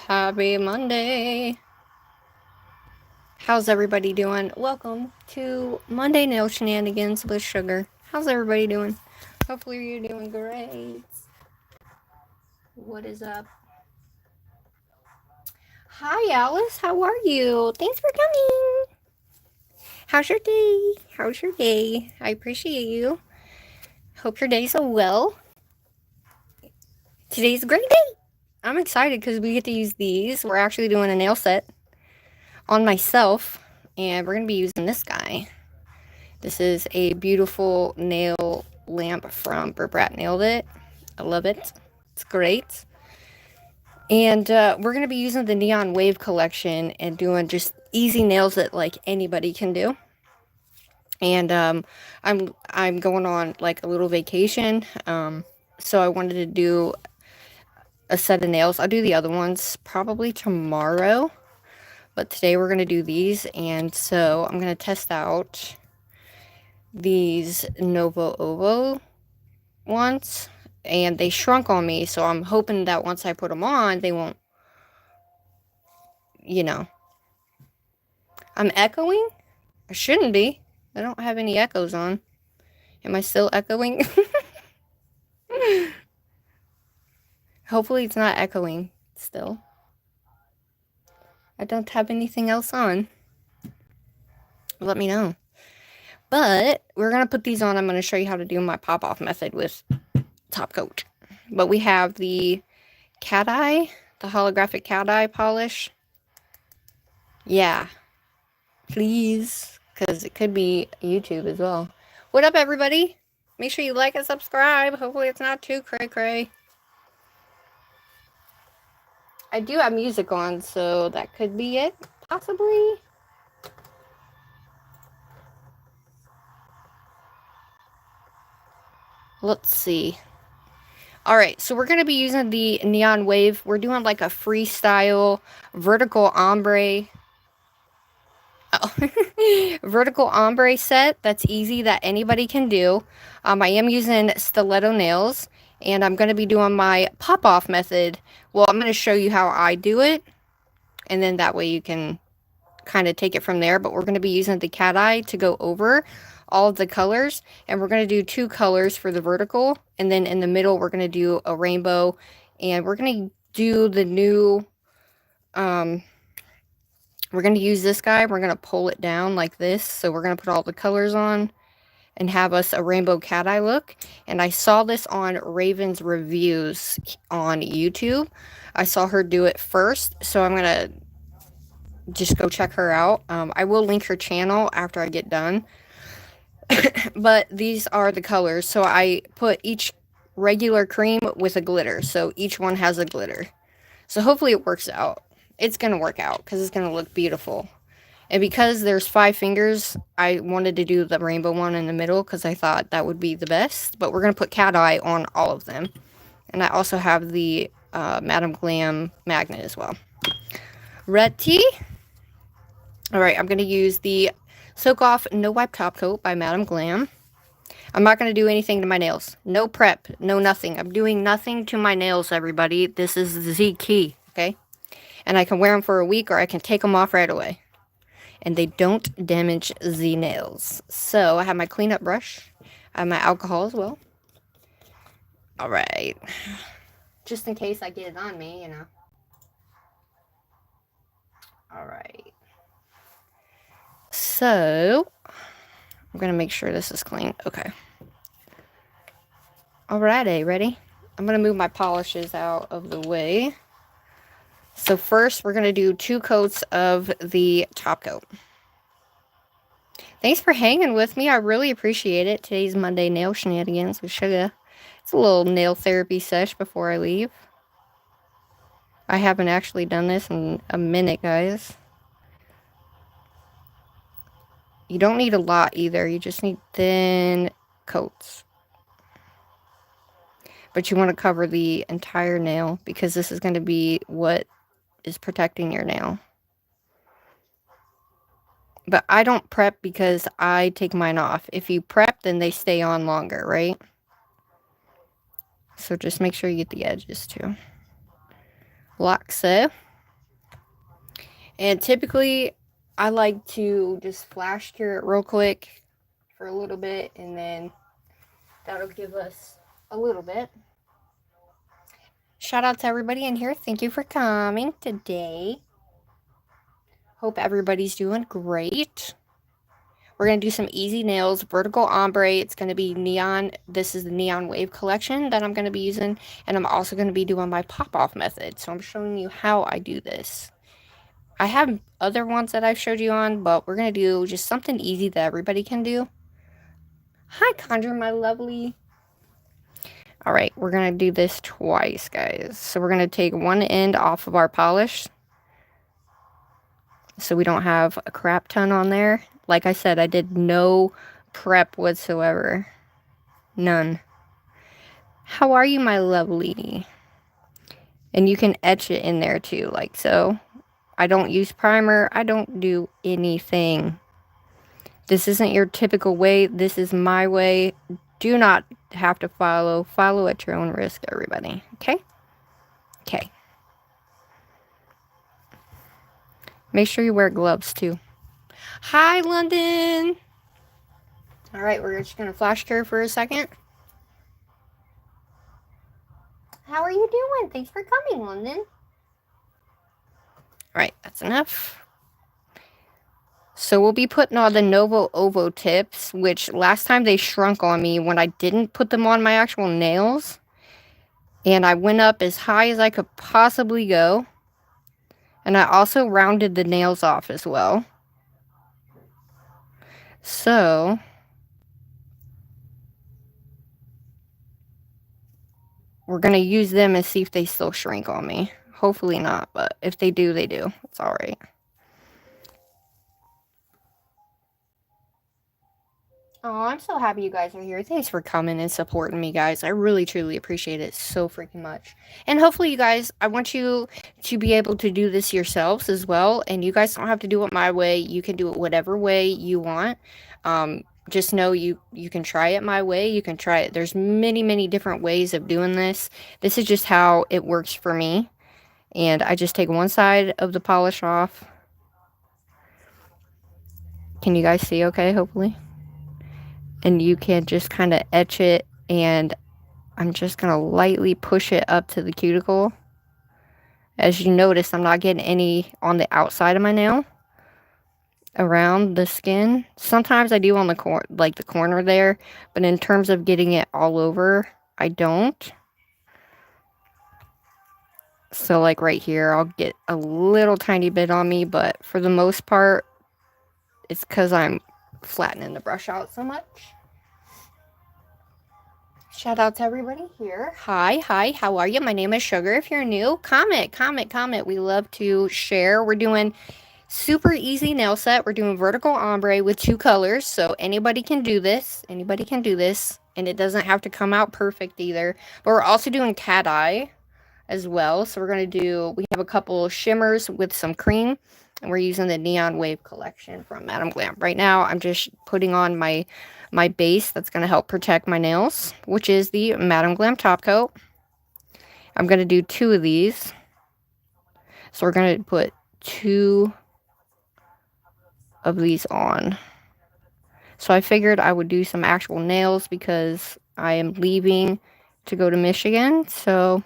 Happy Monday. How's everybody doing? Welcome to Monday Nail Shenanigans with Sugar. How's everybody doing? Hopefully you're doing great. What is up? Hi Alice, how are you? Thanks for coming. How's your day? How's your day? I appreciate you. Hope your day's so well. Today's a great day. I'm excited because we get to use these. We're actually doing a nail set on myself, and we're going to be using this guy. This is a beautiful nail lamp from BRITTBRATNAILDIT. I love it. It's great. And we're going to be using the Neon Wave collection and doing just easy nails that like anybody can do. And I'm going on like a little vacation. So I wanted to do a set of nails. I'll do the other ones probably tomorrow. But today we're going to do these. And so I'm going to test out these novo ones, and they shrunk on me, so I'm hoping that once I put them on, they won't, you know. I'm echoing? I shouldn't be. I don't have any echoes on. Am I still echoing? Hopefully it's not echoing still. I don't have anything else on. Let me know. But we're going to put these on. I'm going to show you how to do my pop-off method with top coat. But we have the cateye, the holographic cateye polish. Yeah. Please. Because it could be YouTube as well. What up, everybody? Make sure you like and subscribe. Hopefully it's not too cray-cray. I do have music on, so that could be it, possibly. Let's see. Alright, so we're going to be using the Neon Wave. We're doing like a freestyle vertical ombre. Vertical ombre set that's easy, that anybody can do. I am using stiletto nails, and I'm going to be doing my pop-off method. Well, I'm going to show you how I do it, and then that way you can kind of take it from there. But we're going to be using the cateye to go over all of the colors, and we're going to do 2 colors for the vertical, and then in the middle we're going to do a rainbow, and we're going to do the new we're going to use this guy. We're going to pull it down like this. So we're going to put all the colors on and have us a rainbow cat eye look. And I saw this on Raven's reviews on YouTube. I saw her do it first. So I'm going to just go check her out. I will link her channel after I get done. But these are the colors. So I put each regular cream with a glitter. So each one has a glitter. So hopefully it works out. It's going to work out because it's going to look beautiful. And because there's 5 fingers, I wanted to do the rainbow one in the middle because I thought that would be the best. But we're going to put cat eye on all of them. And I also have the Madam Glam magnet as well. Ready? Alright, I'm going to use the Soak Off No Wipe Top Coat by Madam Glam. I'm not going to do anything to my nails. No prep, no nothing. I'm doing nothing to my nails, everybody. This is the key, okay? And I can wear them for a week, or I can take them off right away. And they don't damage the nails. So I have my cleanup brush. I have my alcohol as well. Alright. Just in case I get it on me, you know. Alright. So, I'm going to make sure this is clean. Okay. Alrighty, ready? I'm going to move my polishes out of the way. So first, we're going to do 2 coats of the top coat. Thanks for hanging with me. I really appreciate it. Today's Monday Nail Shenanigans with Sugar. It's a little nail therapy sesh before I leave. I haven't actually done this in a minute, guys. You don't need a lot either. You just need thin coats. But you want to cover the entire nail because this is going to be what is protecting your nail. But I don't prep because I take mine off. If you prep, then they stay on longer, right? So just make sure you get the edges too. Like so. And typically, I like to just flash cure it real quick for a little bit, and then that'll give us a little bit. Shout out to everybody in here. Thank you for coming today. Hope everybody's doing great. We're going to do some easy nails, vertical ombre. It's going to be neon. This is the Neon Wave collection that I'm going to be using. And I'm also going to be doing my pop-off method. So I'm showing you how I do this. I have other ones that I've showed you on, but we're going to do just something easy that everybody can do. Hi, Conjure, my lovely. Alright, we're going to do this twice, guys. So we're going to take one end off of our polish, so we don't have a crap ton on there. Like I said, I did no prep whatsoever. None. How are you, my lovely? And you can etch it in there too, like so. I don't use primer. I don't do anything. This isn't your typical way. This is my way. Do not have to follow. Follow at your own risk, everybody. Okay? Okay. Make sure you wear gloves too. Hi, London! Alright, we're just going to flash cure for a second. How are you doing? Thanks for coming, London. Alright, that's enough. So we'll be putting on the Novo Ovo tips, which last time they shrunk on me when I didn't put them on my actual nails. And I went up as high as I could possibly go. And I also rounded the nails off as well. So we're going to use them and see if they still shrink on me. Hopefully not, but if they do, they do. It's alright. Oh, I'm so happy you guys are here. Thanks for coming and supporting me, guys. I really, truly appreciate it so freaking much. And hopefully, you guys, I want you to be able to do this yourselves as well. And you guys don't have to do it my way. You can do it whatever way you want. Just know you can try it my way. You can try it. There's many, many different ways of doing this. This is just how it works for me. And I just take one side of the polish off. Can you guys see okay, hopefully? And you can just kind of etch it, and I'm just going to lightly push it up to the cuticle. As you notice, I'm not getting any on the outside of my nail, around the skin. Sometimes I do on the the corner there, but in terms of getting it all over, I don't. So like right here, I'll get a little tiny bit on me, but for the most part, it's because I'm flattening the brush out so much. Shout out to everybody here. Hi, how are you? My name is Sugar. If you're new, comment. We love to share. We're doing super easy nail set. We're doing vertical ombre with 2 colors, so anybody can do this. And it doesn't have to come out perfect either. But we're also doing cateye as well. So we have a couple shimmers with some cream, and we're using the Neon Wave collection from Madam Glam. Right now, I'm just putting on my base that's going to help protect my nails, which is the Madam Glam top coat. I'm going to do 2 of these. So we're going to put 2 of these on. So I figured I would do some actual nails because I am leaving to go to Michigan. So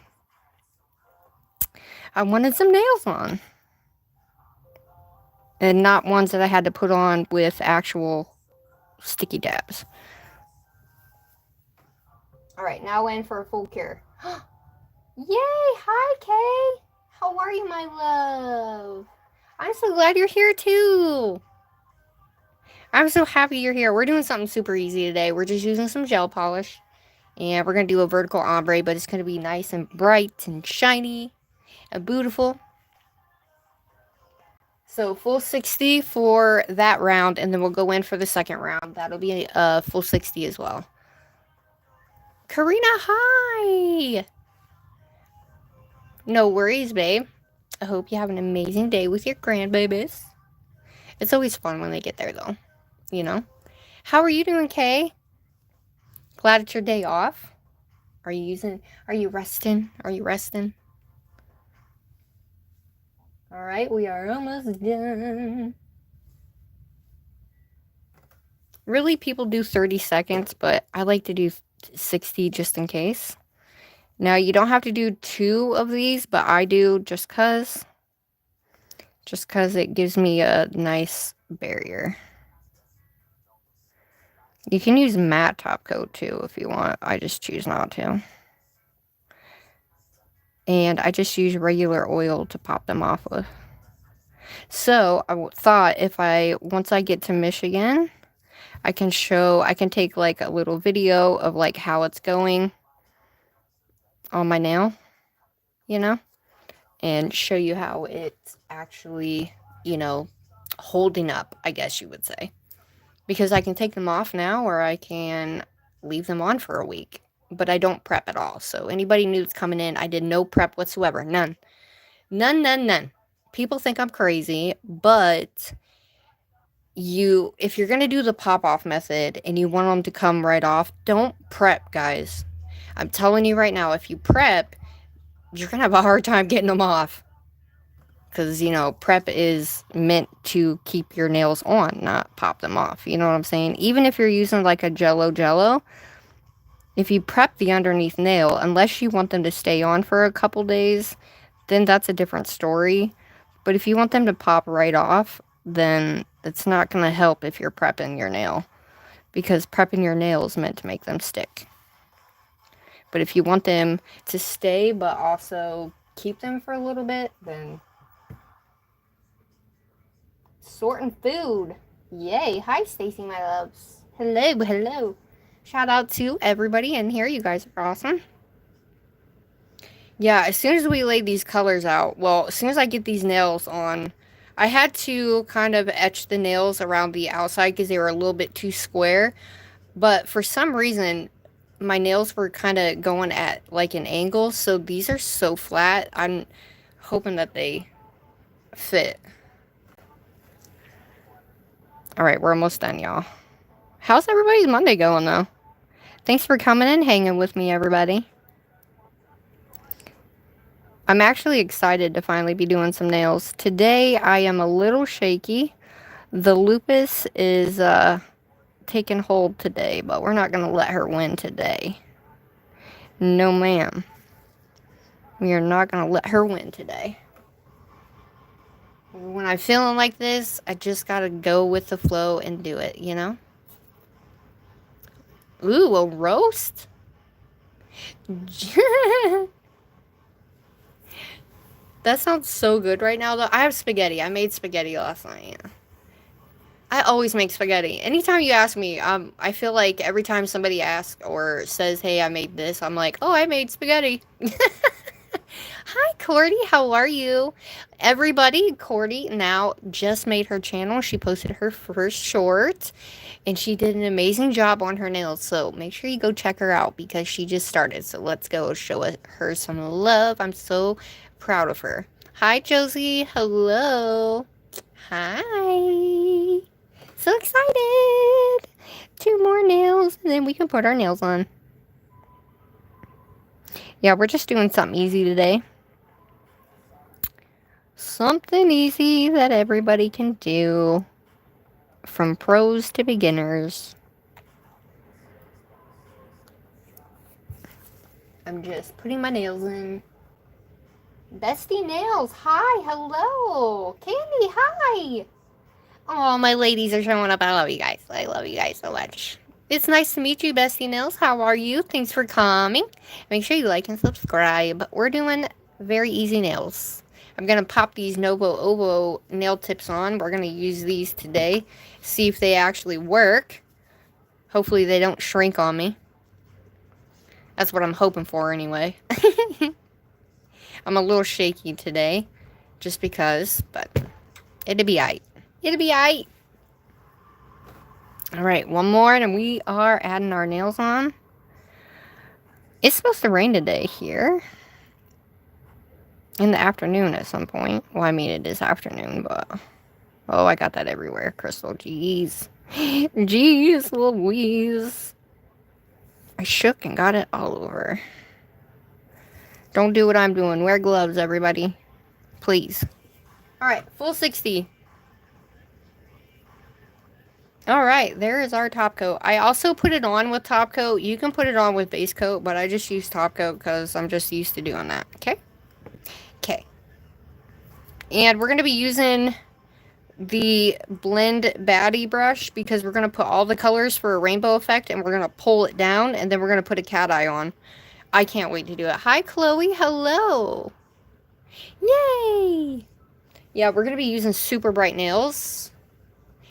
I wanted some nails on. And not ones that I had to put on with actual sticky dabs. Alright, now in for a full cure. Yay! Hi, Kay! How are you, my love? I'm so glad you're here, too! I'm so happy you're here. We're doing something super easy today. We're just using some gel polish. And we're going to do a vertical ombre, but it's going to be nice and bright and shiny and beautiful. So full 60 for that round, and then we'll go in for the second round. That'll be a full 60 as well. Karina, hi! No worries, babe. I hope you have an amazing day with your grandbabies. It's always fun when they get there, though. You know? How are you doing, Kay? Glad it's your day off. Are you resting? Are you resting? Alright, we are almost done. Really, people do 30 seconds, but I like to do 60 just in case. Now, you don't have to do 2 of these, but I do just cause it gives me a nice barrier. You can use matte top coat too if you want. I just choose not to. And I just use regular oil to pop them off with. So, I thought once I get to Michigan, I can take like a little video of like how it's going on my nail, you know? And show you how it's actually, holding up, I guess you would say. Because I can take them off now, or I can leave them on for a week. But I don't prep at all. So anybody new that's coming in, I did no prep whatsoever. None. None. People think I'm crazy, but if you're going to do the pop-off method and you want them to come right off, don't prep, guys. I'm telling you right now, if you prep, you're going to have a hard time getting them off. Because, prep is meant to keep your nails on, not pop them off. You know what I'm saying? Even if you're using like a jello, if you prep the underneath nail, unless you want them to stay on for a couple days, then that's a different story. But if you want them to pop right off, then it's not going to help if you're prepping your nail. Because prepping your nail is meant to make them stick. But if you want them to stay, but also keep them for a little bit, then... Sorting food. Yay. Hi, Stacy, my loves. Hello. Shout out to everybody in here. You guys are awesome. Yeah, as soon as we lay these colors out, well, as soon as I get these nails on, I had to kind of etch the nails around the outside because they were a little bit too square. But for some reason, my nails were kind of going at like an angle. So these are so flat. I'm hoping that they fit. Alright, we're almost done, y'all. How's everybody's Monday going, though? Thanks for coming and hanging with me, everybody. I'm actually excited to finally be doing some nails. Today, I am a little shaky. The lupus is taking hold today, but we're not going to let her win today. No, ma'am. We are not going to let her win today. When I'm feeling like this, I just got to go with the flow and do it, you know? Ooh, a roast? That sounds so good right now, though. I have spaghetti. I made spaghetti last night. I always make spaghetti. Anytime you ask me, I feel like every time somebody asks or says, hey, I made this, I'm like, oh, I made spaghetti. Hi, Cordy. How are you? Everybody, Cordy now just made her channel. She posted her first short, and she did an amazing job on her nails. So make sure you go check her out because she just started. So let's go show her some love. I'm so proud of her. Hi, Josie. Hello. Hi. So excited. 2 more nails, and then we can put our nails on. Yeah, we're just doing something easy today. Something easy that everybody can do. From pros to beginners. I'm just putting my nails in. Bestie Nails, hi, hello. Candy, hi. Oh, my ladies are showing up. I love you guys. I love you guys so much. It's nice to meet you, Bestie Nails. How are you? Thanks for coming. Make sure you like and subscribe. We're doing very easy nails. I'm going to pop these Novo Ovo nail tips on. We're going to use these today. See if they actually work. Hopefully they don't shrink on me. That's what I'm hoping for anyway. I'm a little shaky today. Just because. But it'll be aight. It'll be aight. Alright, one more and we are adding our nails on. It's supposed to rain today here. In the afternoon at some point. Well, I mean, it is afternoon, but... Oh, I got that everywhere, Crystal. Jeez. Jeez Louise. I shook and got it all over. Don't do what I'm doing. Wear gloves, everybody. Please. Alright, full 60. Alright, there is our top coat. I also put it on with top coat. You can put it on with base coat, but I just use top coat because I'm just used to doing that. Okay? Okay. And we're going to be using the blend baddie brush because we're going to put all the colors for a rainbow effect, and we're going to pull it down, and then we're going to put a cat eye on. I can't wait to do it. Hi, Chloe. Hello. Yay. Yeah, we're going to be using super bright nails.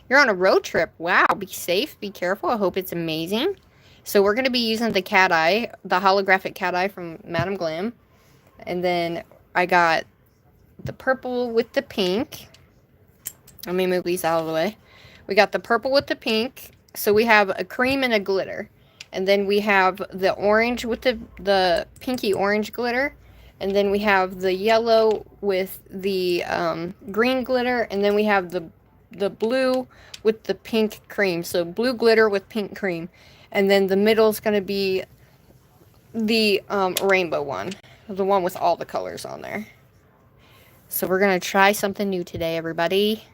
You're on a road trip. Wow. Be safe. Be careful. I hope it's amazing. So we're going to be using the cat eye, the holographic cat eye from Madam Glam. And then I got the purple with the pink. Let me move these out of the way. We got the purple with the pink. So we have a cream and a glitter. And then we have the orange with the pinky orange glitter. And then we have the yellow with the green glitter. And then we have the blue with the pink cream. So blue glitter with pink cream. And then the middle is going to be the rainbow one. The one with all the colors on there. So we're going to try something new today, everybody.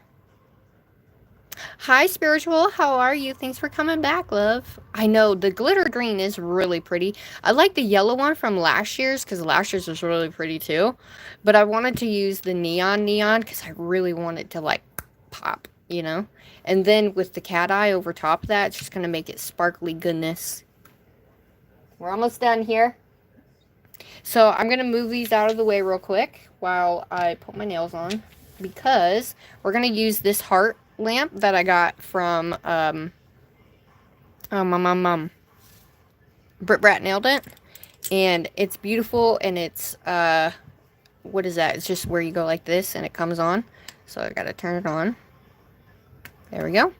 Hi, Spiritual. How are you? Thanks for coming back, love. I know, the glitter green is really pretty. I like the yellow one from last year's because last year's was really pretty too. But I wanted to use the neon because I really want it to, like, pop, you know? And then with the cat eye over top of that, it's just going to make it sparkly goodness. We're almost done here. So I'm going to move these out of the way real quick while I put my nails on. Because we're going to use this heart lamp that I got from BRITTBRATNAILDIT, and it's beautiful, and it's what is that? It's just where you go like this and it comes on. So I gotta turn it on. There we go.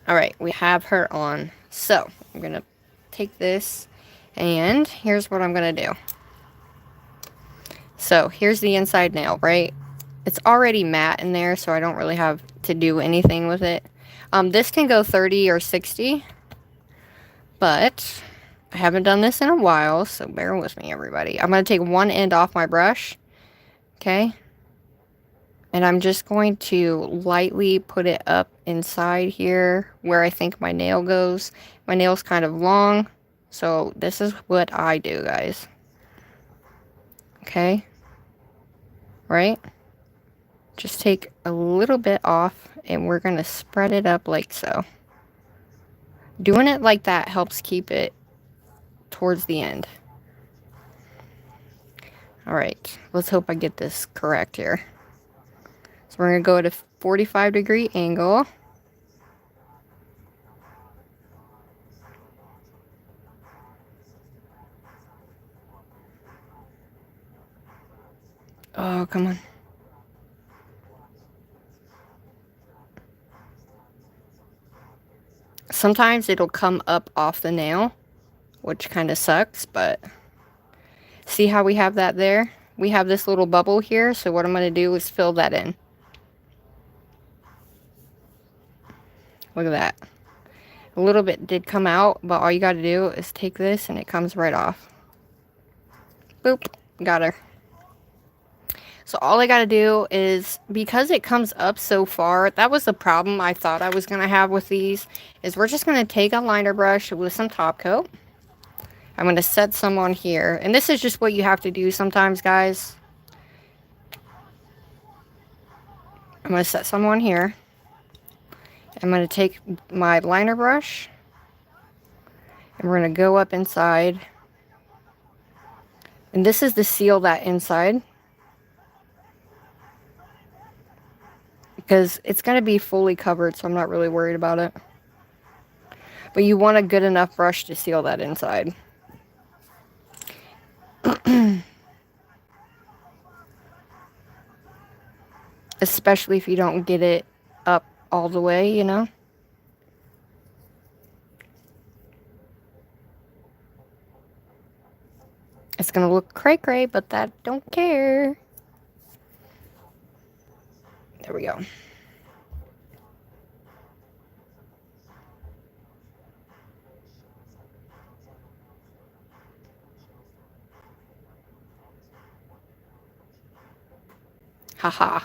Alright, we have her on. So I'm gonna take this, and here's what I'm gonna do. So here's the inside nail, right? It's already matte in there, so I don't really have to do anything with it. This can go 30 or 60, but I haven't done this in a while, so bear with me, everybody. I'm going to take one end off my brush, okay? And I'm just going to lightly put it up inside here where I think my nail goes. My nail's kind of long, so this is what I do, guys. Okay? Right? Just take a little bit off, and we're going to spread it up like so. Doing it like that helps keep it towards the end. Alright, let's hope I get this correct here. So we're going to go at a 45-degree angle. Oh, come on. Sometimes it'll come up off the nail, which kind of sucks, but see how we have that there? We have this little bubble here, so what I'm going to do is fill that in. Look at that. A little bit did come out, but all you got to do is take this and it comes right off. Boop. Got her. So all I got to do is, because it comes up so far, that was the problem I thought I was going to have with these, is we're just going to take a liner brush with some top coat. I'm going to set some on here. And this is just what you have to do sometimes, guys. I'm going to set some on here. I'm going to take my liner brush, and we're going to go up inside. And this is to seal that inside, because it's going to be fully covered, so I'm not really worried about it. But you want a good enough brush to seal that inside. Especially if you don't get it up all the way, you know? It's going to look cray-cray, but that don't care. There we go. Haha.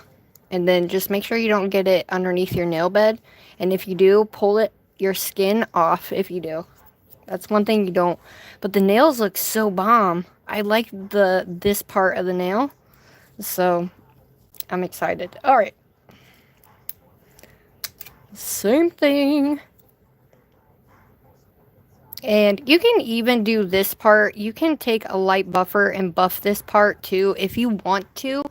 And then just make sure you don't get it underneath your nail bed. And if you do, pull your skin off if you do. That's one thing you don't. But the nails look so bomb. I like this part of the nail. So I'm excited. All right. Same thing. And you can even do this part. You can take a light buffer and buff this part too if you want to.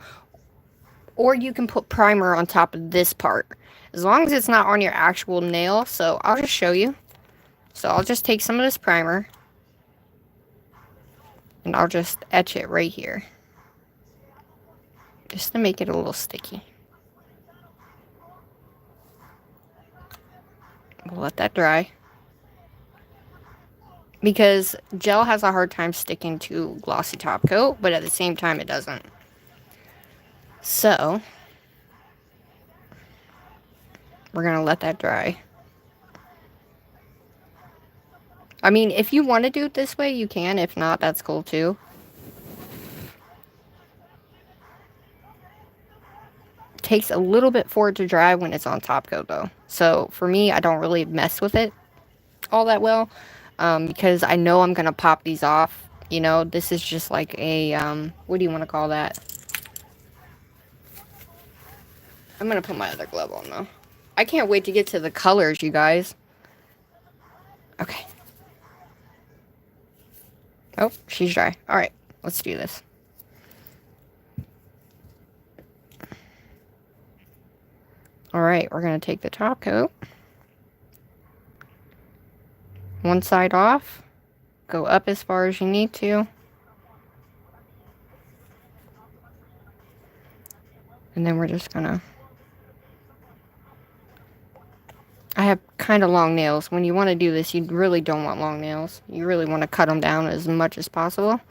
Or you can put primer on top of this part. As long as it's not on your actual nail. So I'll just show you. So I'll just take some of this primer. And I'll just etch it right here. Just to make it a little sticky. We'll let that dry. Because gel has a hard time sticking to glossy top coat, but at the same time it doesn't. So, we're going to let that dry. I mean, if you want to do it this way, you can. If not, that's cool too. It takes a little bit for it to dry when it's on top coat though. So, for me, I don't really mess with it all that well. Because I know I'm going to pop these off. You know, this is just like a, what do you want to call that? I'm going to put my other glove on though. I can't wait to get to the colors, you guys. Okay. Oh, she's dry. Alright, let's do this. Alright, we're going to take the top coat. One side off. Go up as far as you need to. And then we're just going to... I have kind of long nails. When you want to do this, you really don't want long nails. You really want to cut them down as much as possible.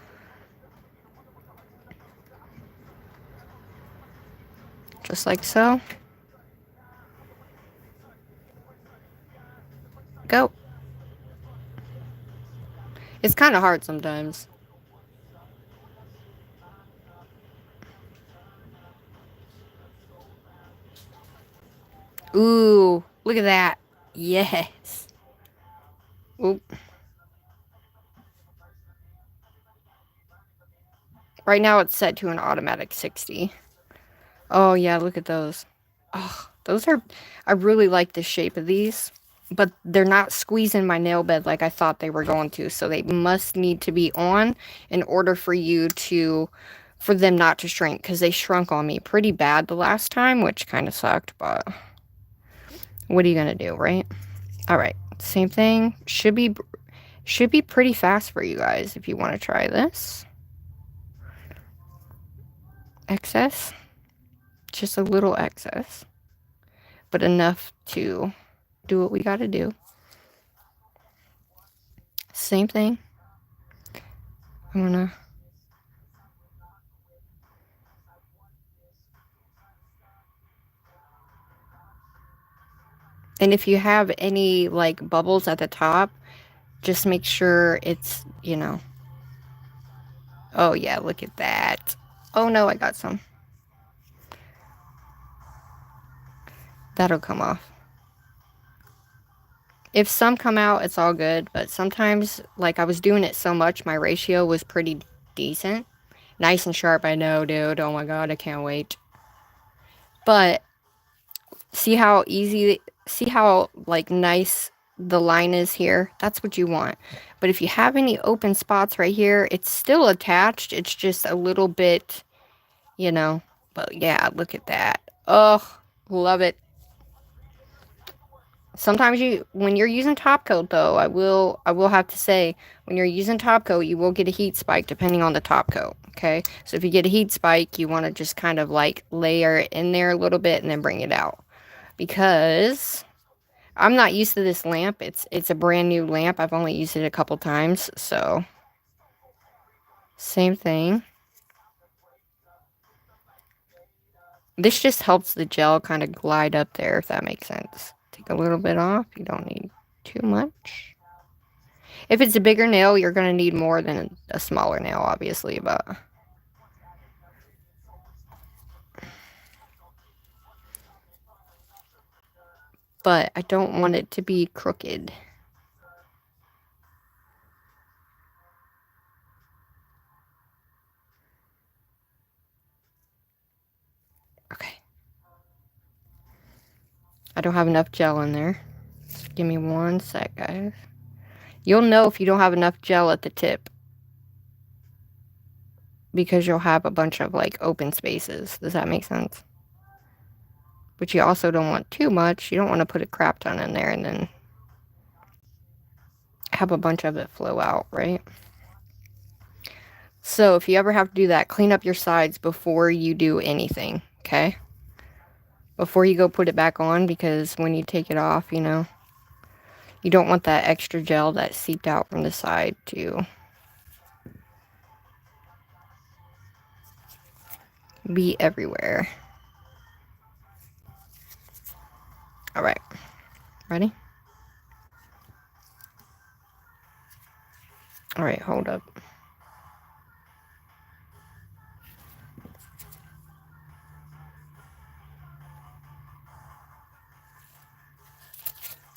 Just like so. Go. It's kind of hard sometimes. Ooh, look at that. Yes. Oop. Right now it's set to an automatic 60. Oh yeah, look at those. Oh, those are... I really like the shape of these. But they're not squeezing my nail bed like I thought they were going to. So they must need to be on in order for you to... for them not to shrink. Because they shrunk on me pretty bad the last time, which kind of sucked. But what are you going to do, right? Alright, same thing. Should be pretty fast for you guys if you want to try this. Excess. Just a little excess. But enough to do what we got to do. Same thing. I'm going to... And if you have any, like, bubbles at the top, just make sure it's, you know... Oh, yeah, look at that. Oh, no, I got some. That'll come off. If some come out, it's all good. But sometimes, like, I was doing it so much, my ratio was pretty decent. Nice and sharp, I know, dude. Oh, my God, I can't wait. But, see how easy... See how, like, nice the line is here? That's what you want. But if you have any open spots right here, it's still attached. It's just a little bit, you know. But, yeah, look at that. Oh, love it. Sometimes when you're using top coat though, I will have to say, when you're using top coat, you will get a heat spike depending on the top coat, okay? So if you get a heat spike, you want to just kind of like layer it in there a little bit and then bring it out. Because I'm not used to this lamp. It's a brand new lamp. I've only used it a couple times, so same thing. This just helps the gel kind of glide up there, if that makes sense. Take a little bit off. You don't need too much. If it's a bigger nail, you're going to need more than a smaller nail, obviously, but... but I don't want it to be crooked. Okay. I don't have enough gel in there. Just give me 1 sec, guys. You'll know if you don't have enough gel at the tip, because you'll have a bunch of like open spaces. Does that make sense? But you also don't want too much. You don't want to put a crap ton in there and then have a bunch of it flow out, right? So if you ever have to do that, clean up your sides before you do anything, okay? Before you go put it back on, because when you take it off, you know, you don't want that extra gel that seeped out from the side to be everywhere. All right, ready? All right, hold up.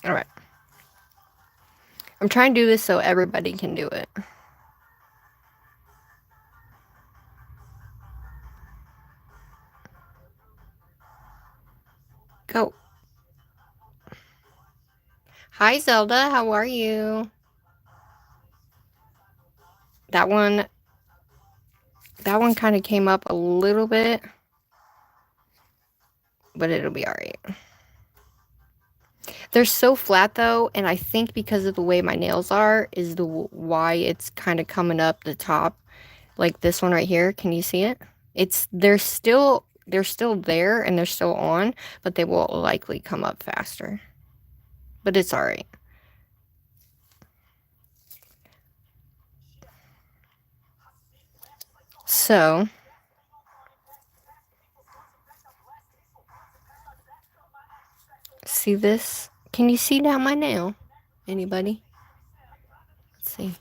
All right. I'm trying to do this so everybody can do it. Go. Hi, Zelda. How are you? That one kind of came up a little bit, but it'll be all right. They're so flat though, and I think because of the way my nails are is why it's kind of coming up the top, like this one right here. Can you see it? They're still there and they're still on, but they will likely come up faster. But it's all right. So, see this? Can you see down my nail? Anybody? Let's see.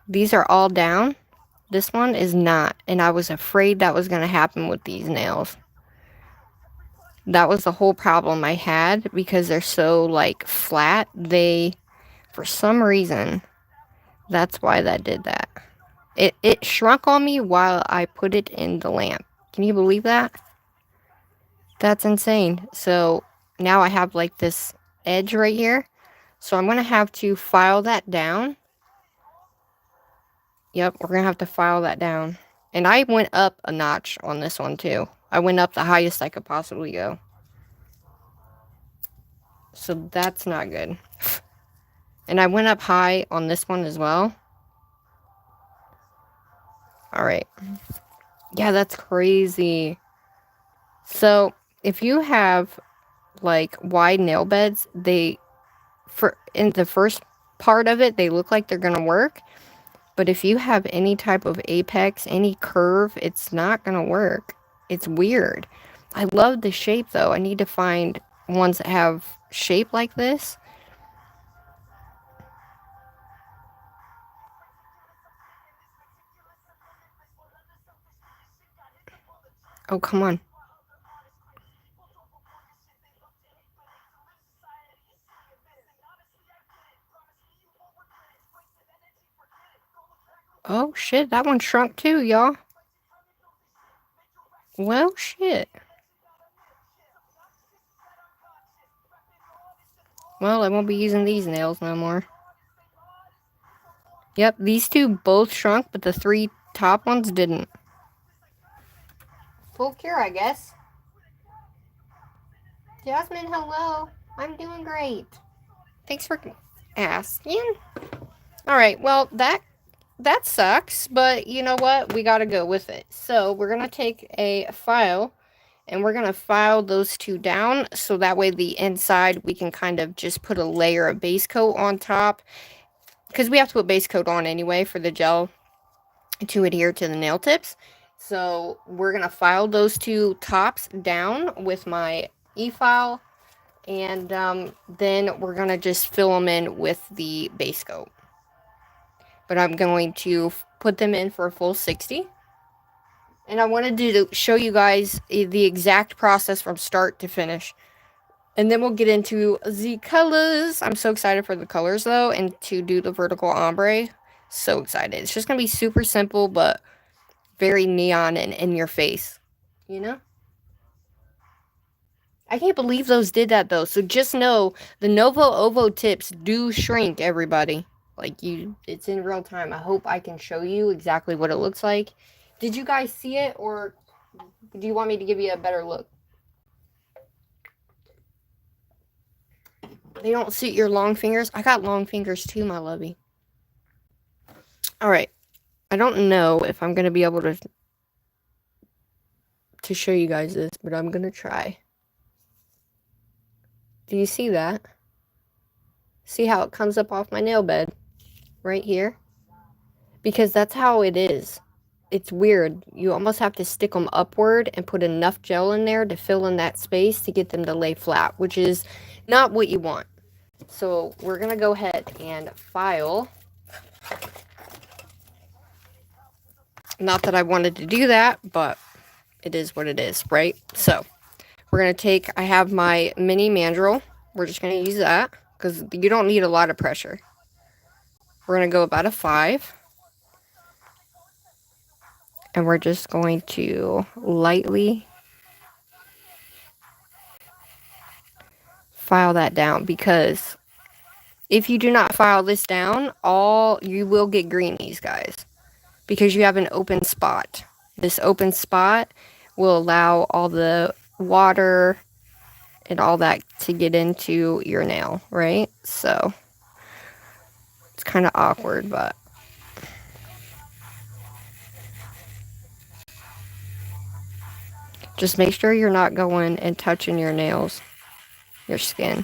These are all down. This one is not, and I was afraid that was going to happen with these nails. That was the whole problem I had, because they're so like flat. For some reason, that's why that did that. It shrunk on me while I put it in the lamp. Can you believe that? That's insane. So now I have like this edge right here. So I'm going to have to file that down. Yep, we're going to have to file that down. And I went up a notch on this one too. I went up the highest I could possibly go. So that's not good. And I went up high on this one as well. Alright. Yeah, that's crazy. So, if you have, like, wide nail beds, in the first part of it, they look like they're gonna work. But if you have any type of apex, any curve, it's not gonna work. It's weird. I love the shape, though. I need to find ones that have shape like this. Oh, come on. Oh, shit. That one shrunk too, y'all. Well, shit. Well, I won't be using these nails no more. Yep, these two both shrunk, but the 3 top ones didn't. Full cure, I guess. Jasmine, hello. I'm doing great. Thanks for asking. Alright, well, that sucks, but you know what? We gotta go with it. So, we're gonna take a file, and we're gonna file those 2 down, so that way the inside, we can kind of just put a layer of base coat on top, because we have to put base coat on anyway for the gel to adhere to the nail tips. So we're going to file those 2 tops down with my e-file, and then we're going to just fill them in with the base coat. But I'm going to put them in for a full 60. And I wanted to show you guys the exact process from start to finish. And then we'll get into the colors. I'm so excited for the colors, though, and to do the vertical ombre. So excited. It's just going to be super simple, but very neon and in your face. You know? I can't believe those did that, though. So just know, the Novo Ovo tips do shrink, everybody. Like, it's in real time. I hope I can show you exactly what it looks like. Did you guys see it, or do you want me to give you a better look? They don't suit your long fingers. I got long fingers too, my lovey. Alright. I don't know if I'm going to be able to show you guys this, but I'm going to try. Do you see that? See how it comes up off my nail bed? Right here? Because that's how it is. It's weird. You almost have to stick them upward and put enough gel in there to fill in that space to get them to lay flat, which is not what you want. So we're going to go ahead and file. Not that I wanted to do that, but it is what it is, right? So we're going to take, I have my mini mandrel. We're just going to use that because you don't need a lot of pressure. We're going to go about a 5. And we're just going to lightly file that down, because if you do not file this down, you will get greenies, guys, because you have an open spot. This open spot will allow all the water and all that to get into your nail, right? So it's kind of awkward, but just make sure you're not going and touching your nails, your skin.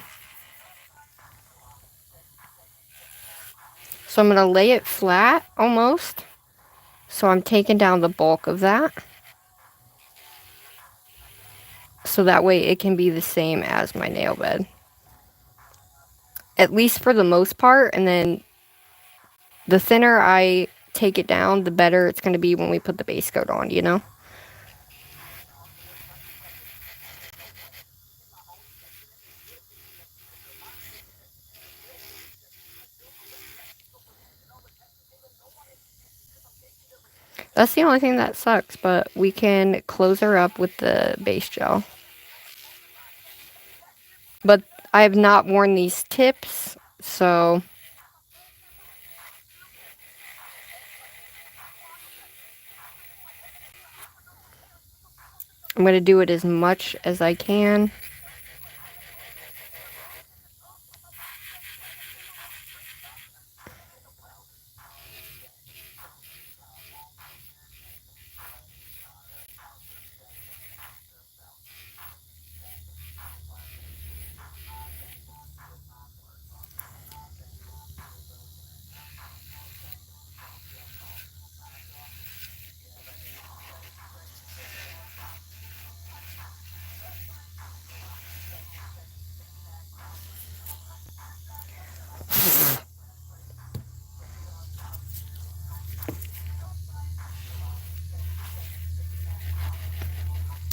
So I'm going to lay it flat almost. So I'm taking down the bulk of that. So that way it can be the same as my nail bed. At least for the most part. And then the thinner I take it down, the better it's going to be when we put the base coat on, you know? That's the only thing that sucks, but we can close her up with the base gel. But I have not worn these tips, so I'm going to do it as much as I can.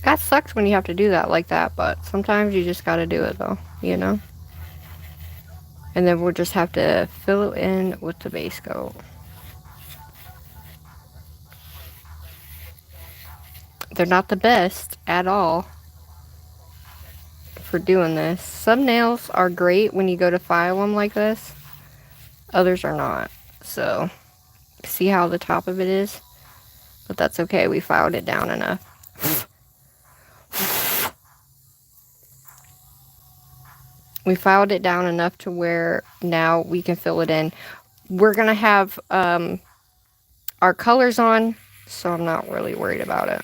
That sucks when you have to do that like that, but sometimes you just gotta do it though, you know? And then we'll just have to fill it in with the base coat. They're not the best at all for doing this. Some nails are great when you go to file them like this. Others are not. So, see how the top of it is? But that's okay, we filed it down enough. We filed it down enough to where now we can fill it in. We're going to have our colors on, so I'm not really worried about it.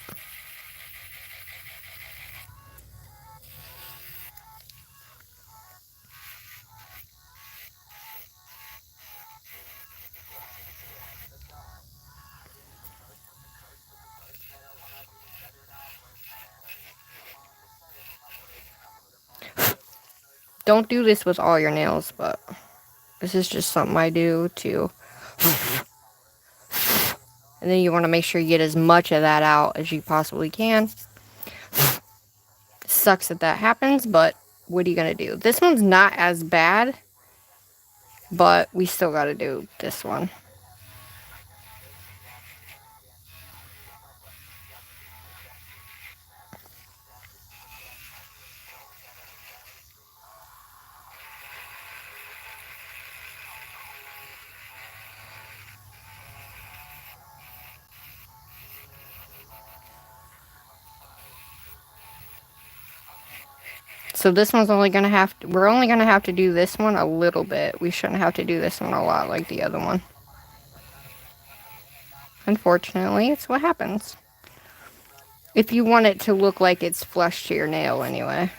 Don't do this with all your nails, but this is just something I do to... And then you want to make sure you get as much of that out as you possibly can. Sucks that that happens, but what are you going to do? This one's not as bad, but we still got to do this one. So this one's only going to have to, we're only going to have to do this one a little bit. We shouldn't have to do this one a lot like the other one. Unfortunately, it's what happens. If you want it to look like it's flush to your nail anyway.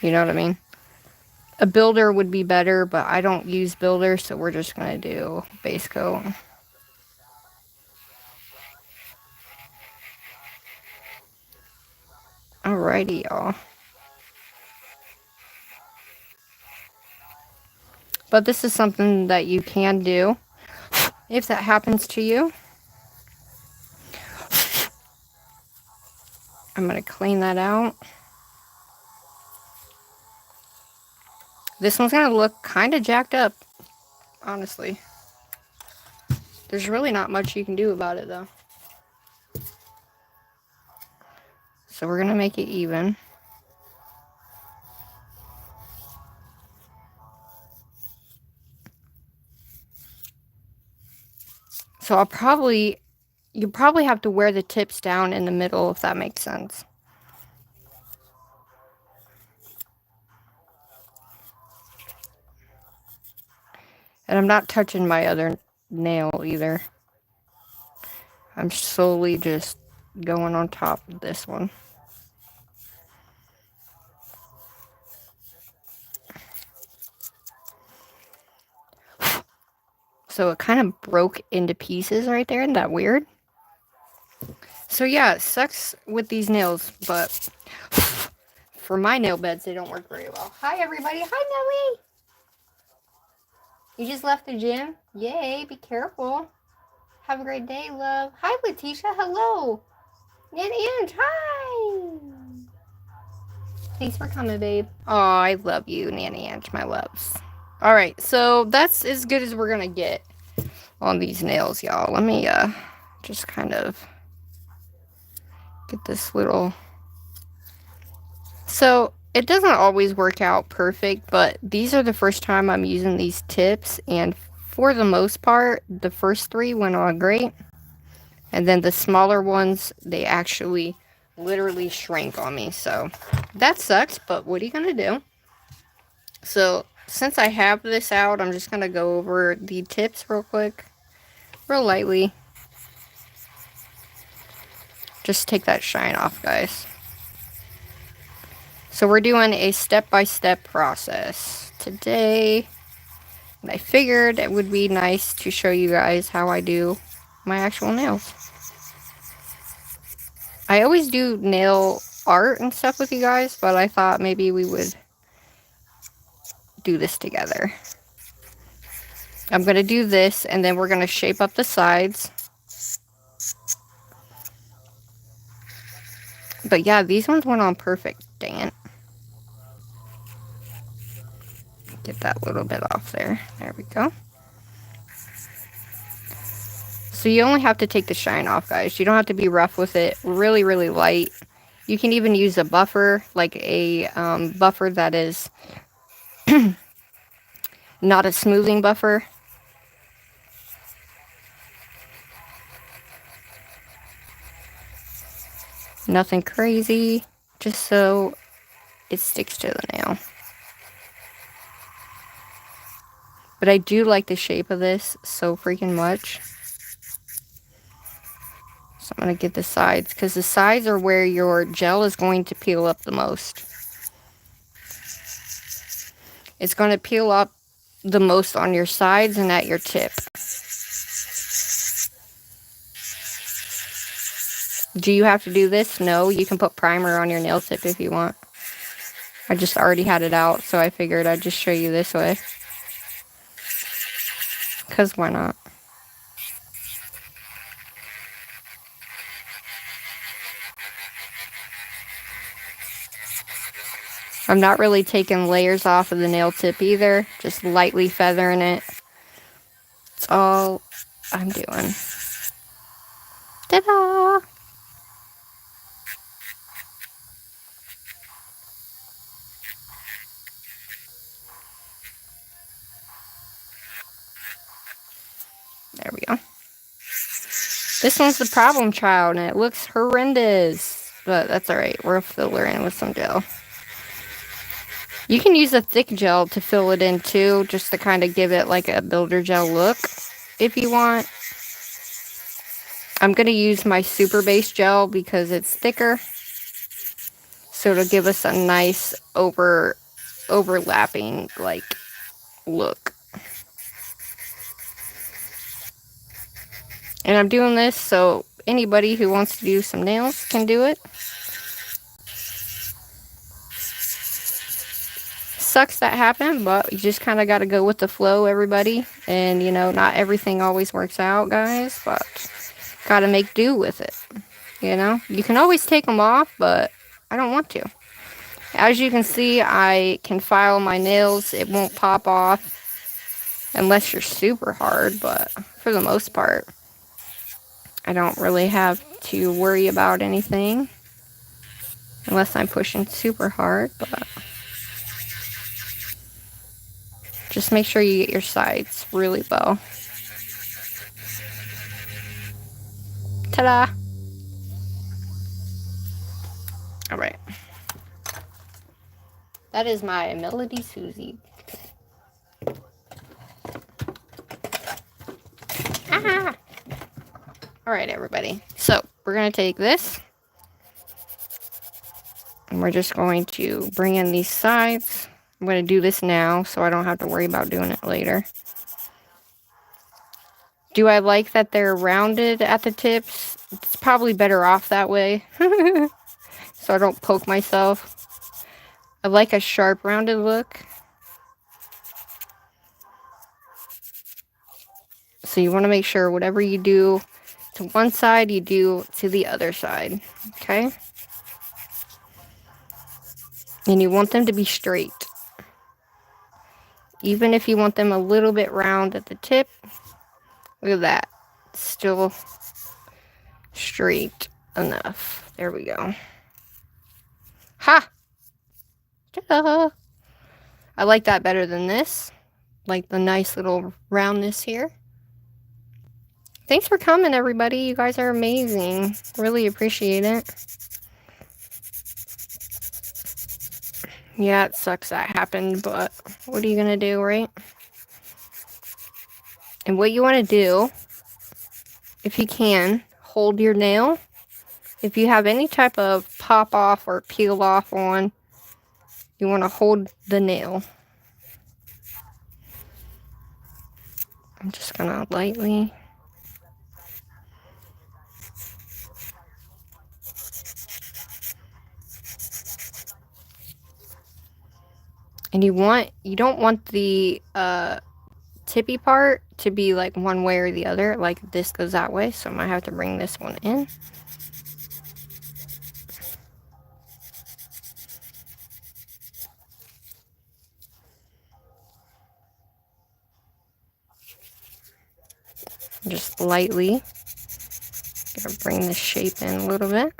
You know what I mean? A builder would be better, but I don't use builder, so we're just going to do base coat. Alrighty, y'all. But this is something that you can do if that happens to you. I'm going to clean that out. This one's going to look kind of jacked up, honestly. There's really not much you can do about it, though. So we're going to make it even. So you probably have to wear the tips down in the middle, if that makes sense. And I'm not touching my other nail either. I'm slowly just going on top of this one. So it kind of broke into pieces right there. Isn't that weird? So yeah, it sucks with these nails, but for my nail beds, they don't work very well. Hi, everybody. Hi, Nelly. You just left the gym? Yay, be careful. Have a great day, love. Hi, Letitia. Hello. Nanny Ange, hi. Thanks for coming, babe. Oh, I love you, Nanny Ange, my loves. Alright, so that's as good as we're gonna get on these nails, y'all. Let me just kind of get this little... So, it doesn't always work out perfect, but these are the first time I'm using these tips, and for the most part, the first three went on great. And then the smaller ones, they actually literally shrank on me, so that sucks, but what are you gonna do? So, since I have this out, I'm just gonna go over the tips real quick, real lightly. Just take that shine off, guys. So we're doing a step-by-step process today. And I figured it would be nice to show you guys how I do my actual nails. I always do nail art and stuff with you guys, but I thought maybe we would do this together. I'm going to do this, and then we're going to shape up the sides. But yeah, these ones went on perfect. Dang it. Get that little bit off there. There we go. So you only have to take the shine off, guys. You don't have to be rough with it. Really, really light. You can even use a buffer, like a buffer that is not a smoothing buffer. Nothing crazy, just so it sticks to the nail. But I do like the shape of this so freaking much. So I'm going to get the sides, because the sides are where your gel is going to peel up the most. It's going to peel up the most on your sides and at your tip. Do you have to do this? No, you can put primer on your nail tip if you want. I just already had it out, so I figured I'd just show you this way. Because why not? I'm not really taking layers off of the nail tip either, just lightly feathering it. That's all I'm doing. Ta-da! There we go. This one's the problem child, and it looks horrendous. But that's alright. We'll fill her in with some gel. You can use a thick gel to fill it in too, just to kind of give it like a builder gel look, if you want. I'm going to use my super base gel because it's thicker. So it'll give us a nice overlapping like look. And I'm doing this so anybody who wants to do some nails can do it. Sucks that happened, but you just kind of got to go with the flow, everybody. And, you know, not everything always works out, guys, but got to make do with it. You know, you can always take them off, but I don't want to. As you can see, I can file my nails. It won't pop off unless you're super hard, but for the most part, I don't really have to worry about anything unless I'm pushing super hard, but just make sure you get your sides really well. Ta-da! Alright. That is my Melody Susie. Ah! Alright, everybody. So, we're going to take this. And we're just going to bring in these sides. I'm going to do this now so I don't have to worry about doing it later. Do I like that they're rounded at the tips? It's probably better off that way. So I don't poke myself. I like a sharp rounded look. So you want to make sure whatever you do to one side, you do to the other side. Okay? And you want them to be straight. Even if you want them a little bit round at the tip. Look at that. Still straight enough. There we go. Ha! Ta-da! I like that better than this. Like the nice little roundness here. Thanks for coming, everybody. You guys are amazing. Really appreciate it. Yeah, it sucks that happened, but what are you gonna do, right? And what you want to do, if you can, hold your nail. If you have any type of pop off or peel off on, you want to hold the nail. I'm just gonna lightly. And you don't want the tippy part to be like one way or the other, like this goes that way, so I might have to bring this one in. Just lightly. Gonna bring this shape in a little bit.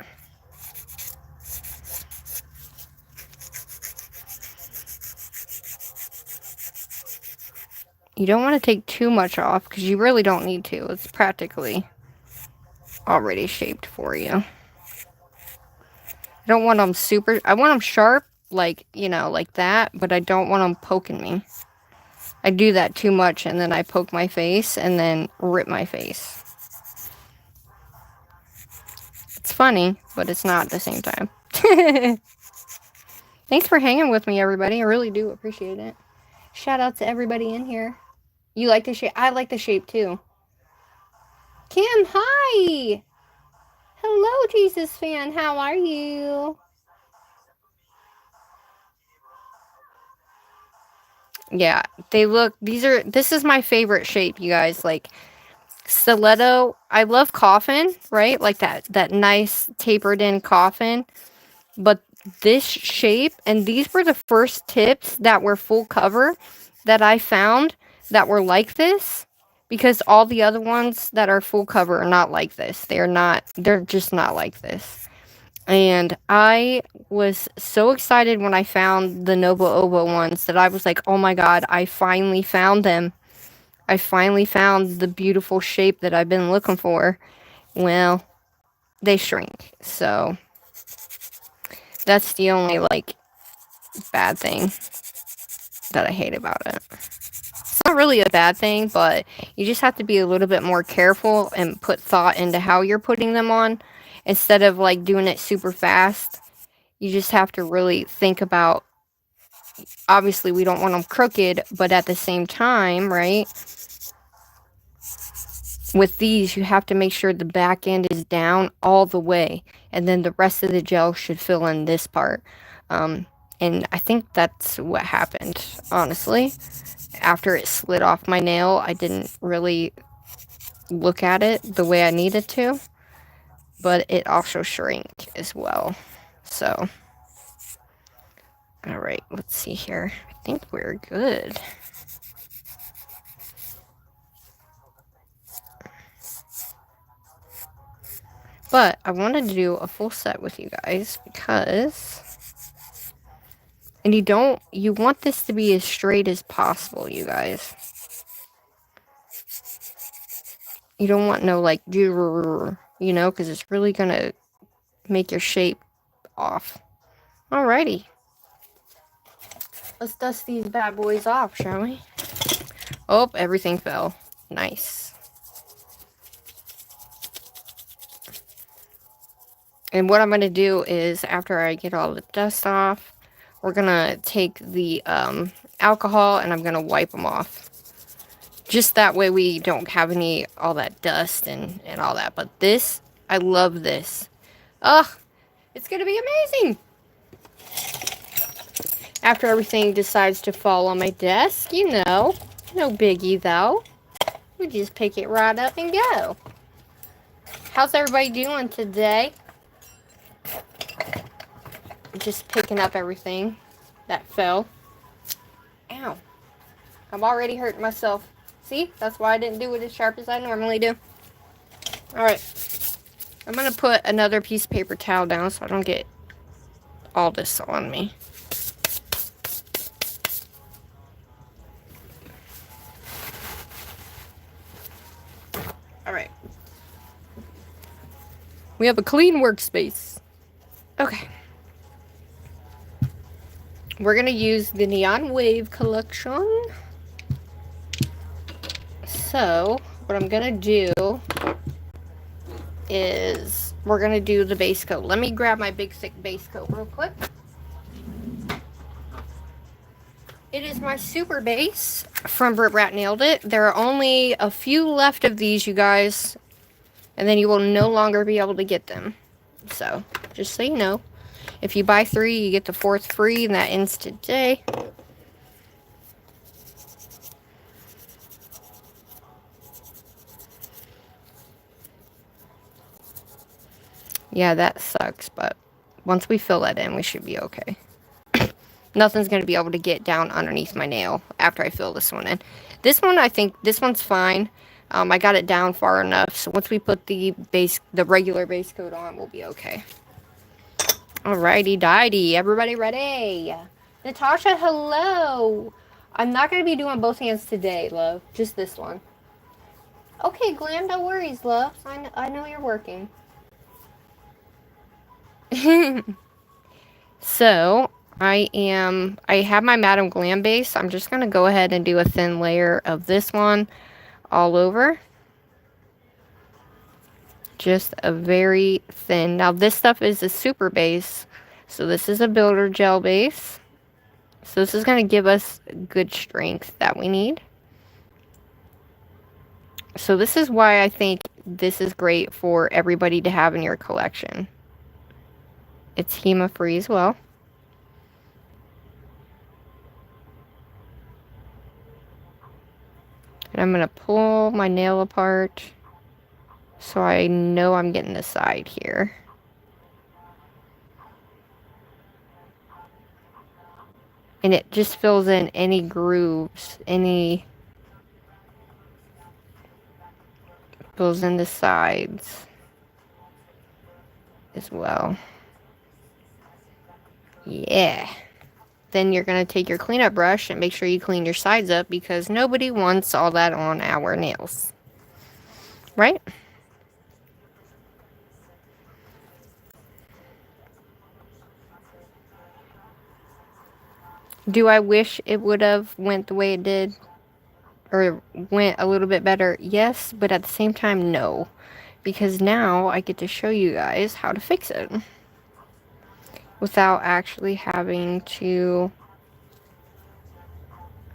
You don't want to take too much off because you really don't need to. It's practically already shaped for you. I don't want them super... I want them sharp, like, you know, like that, but I don't want them poking me. I do that too much and then I poke my face and then rip my face. It's funny, but it's not at the same time. Thanks for hanging with me, everybody. I really do appreciate it. Shout out to everybody in here. You like the shape? I like the shape too. Kim, hi! Hello, Jesus fan. How are you? Yeah, they look... This is my favorite shape, you guys. Like, stiletto. I love coffin, right? Like that nice tapered in coffin. But this shape, and these were the first tips that were full cover that I found that were like this, because all the other ones that are full cover are not like this. They're just not like this. And I was so excited when I found the Novo ones that I was like, oh my god, I finally found them. I finally found the beautiful shape that I've been looking for. Well, they shrink, so that's the only, like, bad thing that I hate about it. It's not really a bad thing, but you just have to be a little bit more careful and put thought into how you're putting them on. Instead of, like, doing it super fast, you just have to really think about, obviously we don't want them crooked, but at the same time, right, with these you have to make sure the back end is down all the way, and then the rest of the gel should fill in this part. And I think that's what happened, honestly. After it slid off my nail, I didn't really look at it the way I needed to, but it also shrank as well. So, alright, let's see here. I think we're good. But I wanted to do a full set with you guys because, and you want this to be as straight as possible, you guys. You don't want no, like, you know, because it's really gonna make your shape off. Alrighty. Let's dust these bad boys off, shall we? Oh, everything fell. Nice. And what I'm going to do is, after I get all the dust off, we're going to take the alcohol and I'm going to wipe them off. Just that way we don't have all that dust and all that. But this, I love this. Ugh, it's going to be amazing. After everything decides to fall on my desk, you know, no biggie though. We just pick it right up and go. How's everybody doing today? Just picking up everything that fell. Ow. I'm already hurting myself. See? That's why I didn't do it as sharp as I normally do. Alright. I'm going to put another piece of paper towel down so I don't get all this on me. Alright. We have a clean workspace. Okay. We're going to use the Neon Wave collection. So, what I'm going to do is we're going to do the base coat. Let me grab my big thick base coat real quick. It is my super base from BRITTBRATNAILDIT. There are only a few left of these, you guys, and then you will no longer be able to get them. So, just so you know. If you buy 3, you get the 4th free, and that ends today. Yeah, that sucks, but once we fill that in, we should be okay. Nothing's going to be able to get down underneath my nail after I fill this one in. This one, I think, this one's fine. I got it down far enough, so once we put the regular base coat on, we'll be okay. Alrighty-dighty, everybody ready? Natasha, hello! I'm not going to be doing both hands today, love. Just this one. Okay, Glam, no worries, love. I know you're working. So, I have my Madam Glam base. I'm just going to go ahead and do a thin layer of this one all over. Just a very thin. Now, this stuff is a super base. So, this is a builder gel base. So, this is going to give us good strength that we need. So, this is why I think this is great for everybody to have in your collection. It's HEMA-free as well. And I'm going to pull my nail apart so I know I'm getting the side here. And it just fills in any grooves, fills in the sides as well. Yeah. Then you're going to take your cleanup brush and make sure you clean your sides up, because nobody wants all that on our nails. Right? Do I wish it would have went the way it did? Or went a little bit better? Yes, but at the same time, no. Because now I get to show you guys how to fix it without actually having to,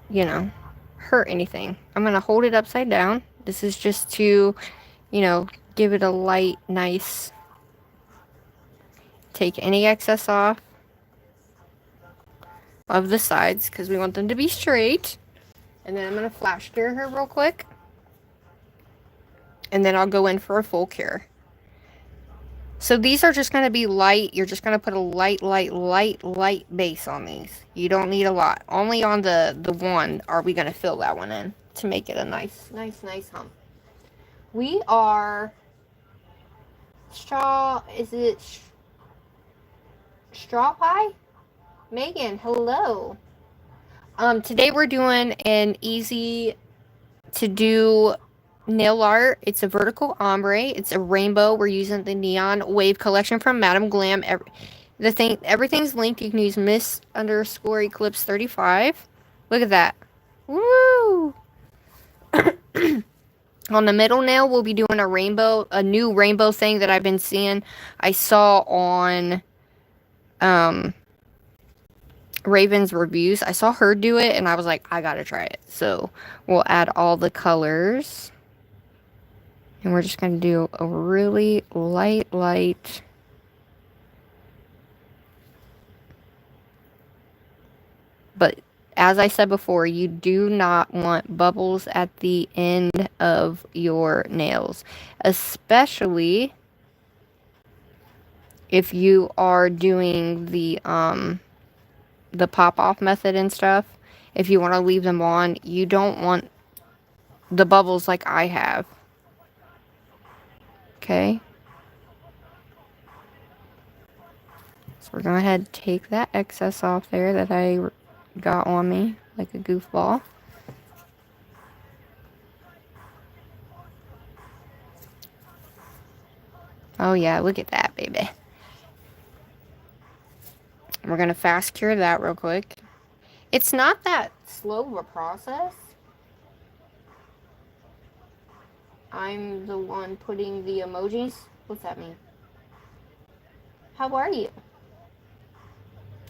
you know, hurt anything. I'm going to hold it upside down. This is just to, you know, give it a light, nice, take any excess off of the sides because we want them to be straight. And then I'm going to flash cure her real quick. And then I'll go in for a full cure. So these are just going to be light. You're just going to put a light base on these. You don't need a lot. Only on the one are we going to fill that one in to make it a nice hump. We are is it straw pie? Megan, hello. Today we're doing an easy to do nail art. It's a vertical ombre. It's a rainbow. We're using the Neon Wave collection from Madam Glam. Everything's linked. You can use Miss_Eclipse 35. Look at that. Woo! On the middle nail, we'll be doing a new rainbow thing that I've been seeing. I saw on Raven's reviews. I saw her do it and I was like, I gotta try it. So we'll add all the colors. And we're just going to do a really light. But as I said before, you do not want bubbles at the end of your nails. Especially if you are doing the pop-off method and stuff. If you want to leave them on, you don't want the bubbles like I have. Okay. So we're going to go ahead and take that excess off there that I got on me like a goofball. Oh yeah, look at that, baby. We're going to fast cure that real quick. It's not that slow of a process. I'm the one putting the emojis. What's that mean? How are you?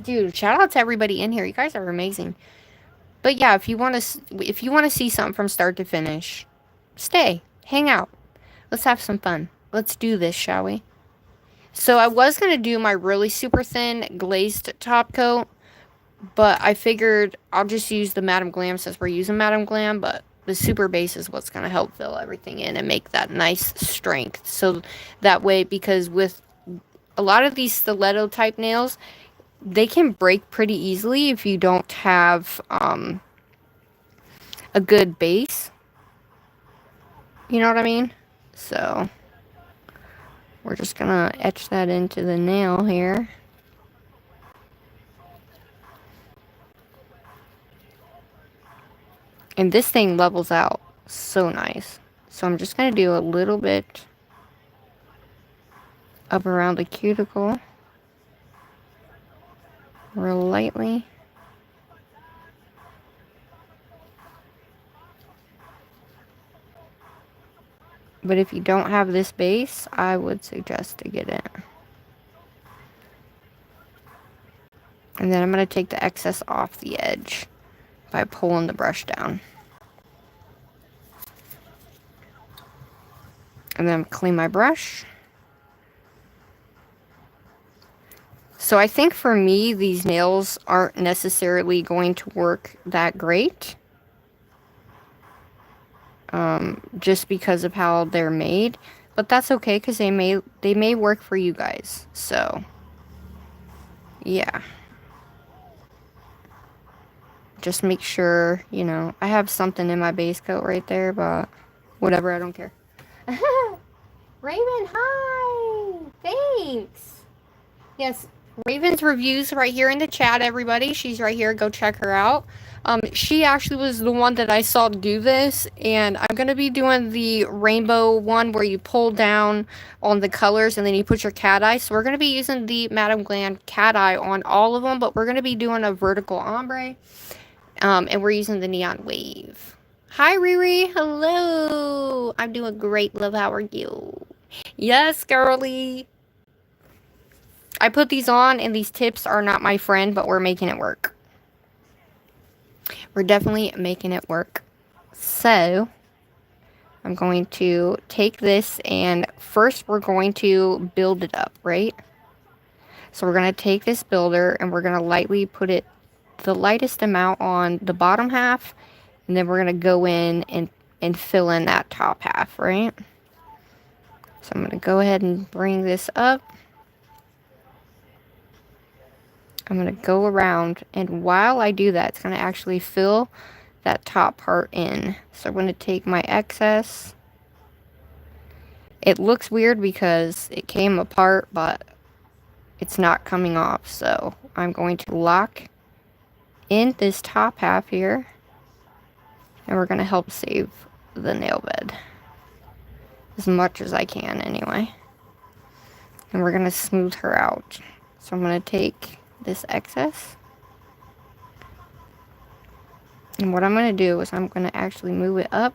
Dude, shout out to everybody in here. You guys are amazing. But yeah, if you want to see something from start to finish, stay, hang out. Let's have some fun. Let's do this, shall we? So I was going to do my really super thin glazed top coat, but I figured I'll just use the Madam Glam since we're using Madam Glam, but the super base is what's going to help fill everything in and make that nice strength. So that way, because with a lot of these stiletto type nails, they can break pretty easily if you don't have a good base. You know what I mean? So we're just going to etch that into the nail here. And this thing levels out so nice. So I'm just going to do a little bit up around the cuticle. Real lightly. But if you don't have this base, I would suggest to get it. And then I'm going to take the excess off the edge by pulling the brush down. And then clean my brush. So I think for me, these nails aren't necessarily going to work that great. Just because of how they're made. But that's okay, because they may work for you guys. So, yeah. Just make sure, you know, I have something in my base coat right there, but whatever, I don't care. Raven, hi! Thanks! Yes, Raven's reviews right here in the chat, everybody. She's right here. Go check her out. She actually was the one that I saw do this, and I'm going to be doing the rainbow one where you pull down on the colors and then you put your cat eye. So we're going to be using the Madame Glam cat eye on all of them, but we're going to be doing a vertical ombre, and we're using the neon wave. Hi, Riri. Hello. I'm doing great, love. How are you? Yes, girly. I put these on, and these tips are not my friend, but we're making it work. We're definitely making it work. So, I'm going to take this, and first we're going to build it up, right? So we're going to take this builder, and we're going to lightly put it the lightest amount on the bottom half, and then we're going to go in and fill in that top half, right? So I'm going to go ahead and bring this up. I'm going to go around, and while I do that, it's going to actually fill that top part in. So I'm going to take my excess. It looks weird because it came apart, but it's not coming off. So I'm going to lock in this top half here, and we're going to help save the nail bed as much as I can anyway. And we're going to smooth her out. So I'm going to take this excess, and what I'm going to do is I'm going to actually move it up,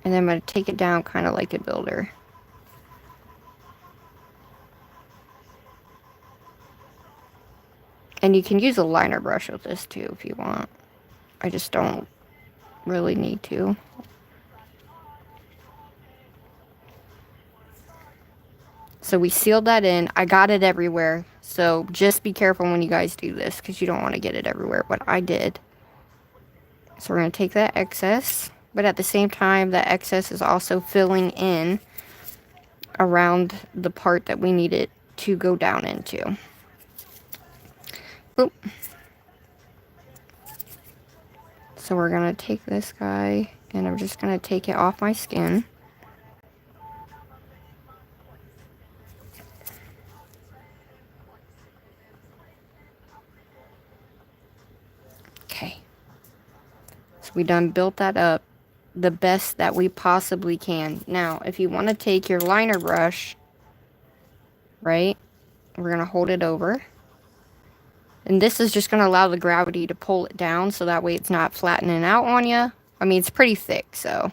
and then I'm going to take it down kind of like a builder. And you can use a liner brush with this too if you want. I just don't really need to. So we sealed that in. I got it everywhere. So just be careful when you guys do this, because you don't want to get it everywhere. But I did. So we're going to take that excess. But at the same time, that excess is also filling in around the part that we need it to go down into. Boop. So we're going to take this guy, and I'm just going to take it off my skin. Okay. So we done built that up the best that we possibly can. Now, if you want to take your liner brush, right, we're going to hold it over. And this is just going to allow the gravity to pull it down, so that way it's not flattening out on you. I mean, it's pretty thick, so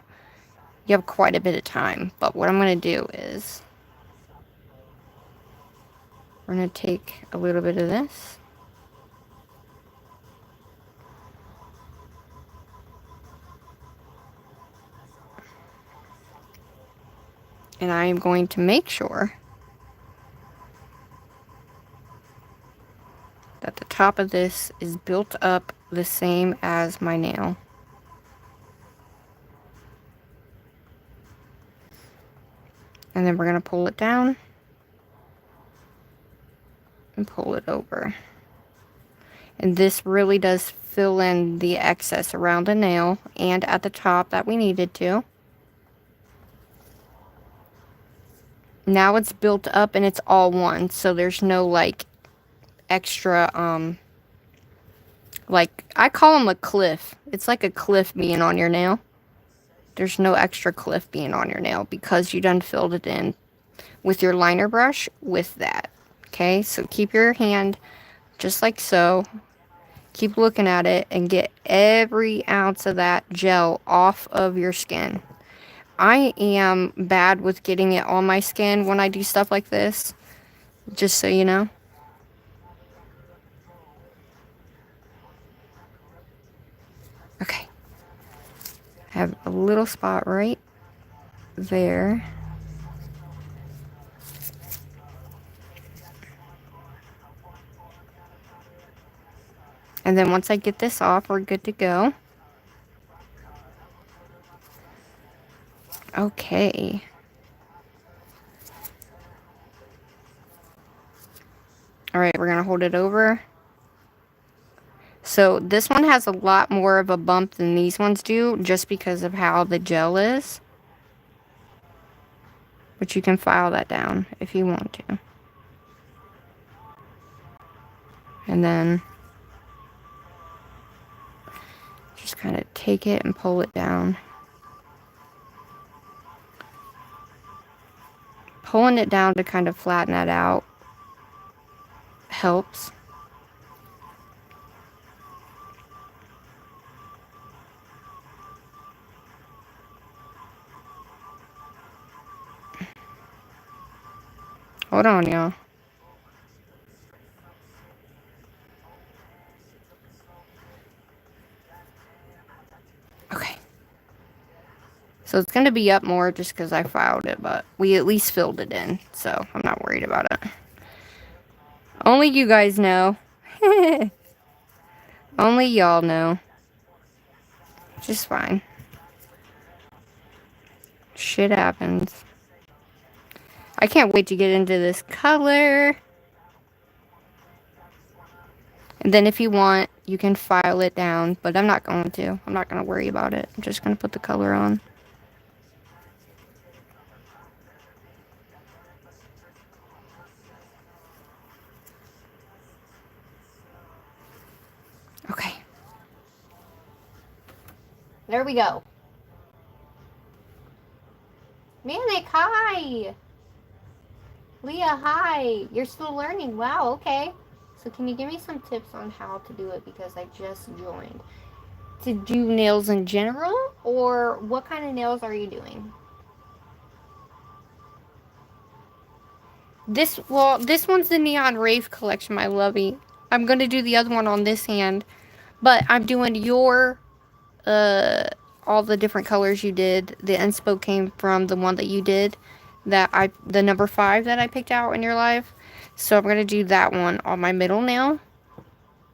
you have quite a bit of time. But what I'm going to do is we're going to take a little bit of this. And I am going to make sure that the top of this is built up the same as my nail. And then we're going to pull it down and pull it over. And this really does fill in the excess around the nail and at the top that we needed to. Now it's built up and it's all one, so there's no like extra, like I call them a cliff. It's like a cliff being on your nail. There's no extra cliff being on your nail because you done filled it in with your liner brush with that. Okay, so keep your hand just like so. Keep looking at it and get every ounce of that gel off of your skin. I am bad with getting it on my skin when I do stuff like this, just so you know. Okay. I have a little spot right there. And then once I get this off, we're good to go. Okay. Alright, we're going to hold it over. So this one has a lot more of a bump than these ones do, just because of how the gel is. But you can file that down if you want to. And then just kind of take it and pull it down. Pulling it down to kind of flatten that out helps. Hold on, y'all. Okay. So it's going to be up more just because I filed it, but we at least filled it in, so I'm not worried about it. Only you guys know. Only y'all know. Just fine. Shit happens. I can't wait to get into this color. And then if you want, you can file it down, but I'm not going to. I'm not going to worry about it. I'm just going to put the color on. Okay. There we go. Manic, hi! Leah, hi! You're still learning. Wow, okay. So can you give me some tips on how to do it, because I just joined? To do nails in general, or what kind of nails are you doing? This one's the Neon Rave collection, my lovey. I'm gonna do the other one on this hand, but I'm doing your, all the different colors you did. The inspo came from the one that you did, the number 5 that I picked out in your live. So I'm gonna do that one on my middle nail,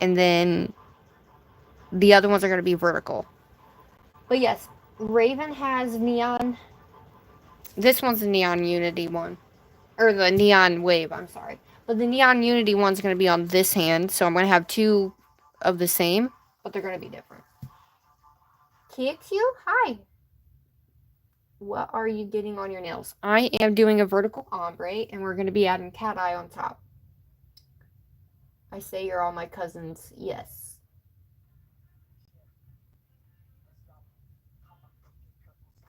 and then the other ones are gonna be vertical. But yes, Raven has neon. This one's the Neon Unity one. Or the Neon Wave, I'm sorry. But the Neon Unity one's going to be on this hand, so I'm going to have 2 of the same, but they're going to be different. KXU, hi. What are you getting on your nails? I am doing a vertical ombre, and we're going to be adding cateye on top. I say you're all my cousins. Yes.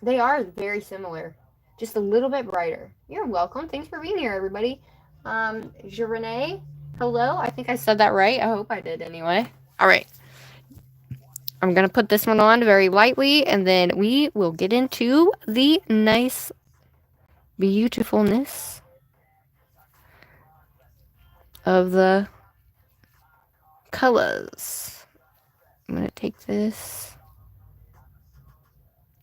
They are very similar. Just a little bit brighter. You're welcome. Thanks for being here, everybody. Renee, hello. I think I said that right. I hope I did anyway. All right. I'm going to put this one on very lightly, and then we will get into the nice beautifulness of the colors. I'm going to take this,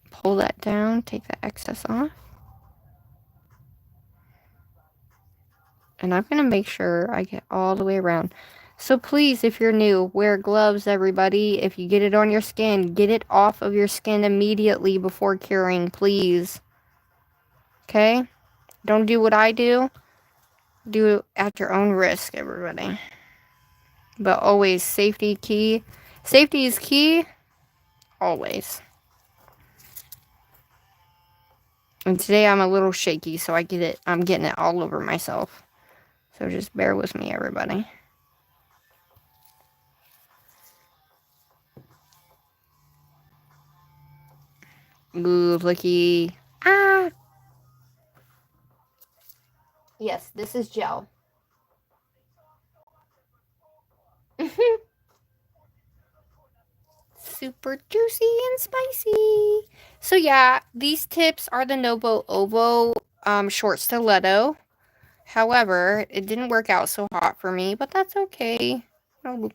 pull that down, take the excess off. And I'm going to make sure I get all the way around. So please, if you're new, wear gloves, everybody. If you get it on your skin, get it off of your skin immediately before curing, please. Okay? Don't do what I do. Do it at your own risk, everybody. But always, safety key. Safety is key. Always. And today I'm a little shaky, so I'm getting it all over myself. So just bear with me, everybody. Ooh, looky. Ah! Yes, this is gel. Super juicy and spicy. So yeah, these tips are the Novo Ovo short stiletto. However, it didn't work out so hot for me, but that's okay.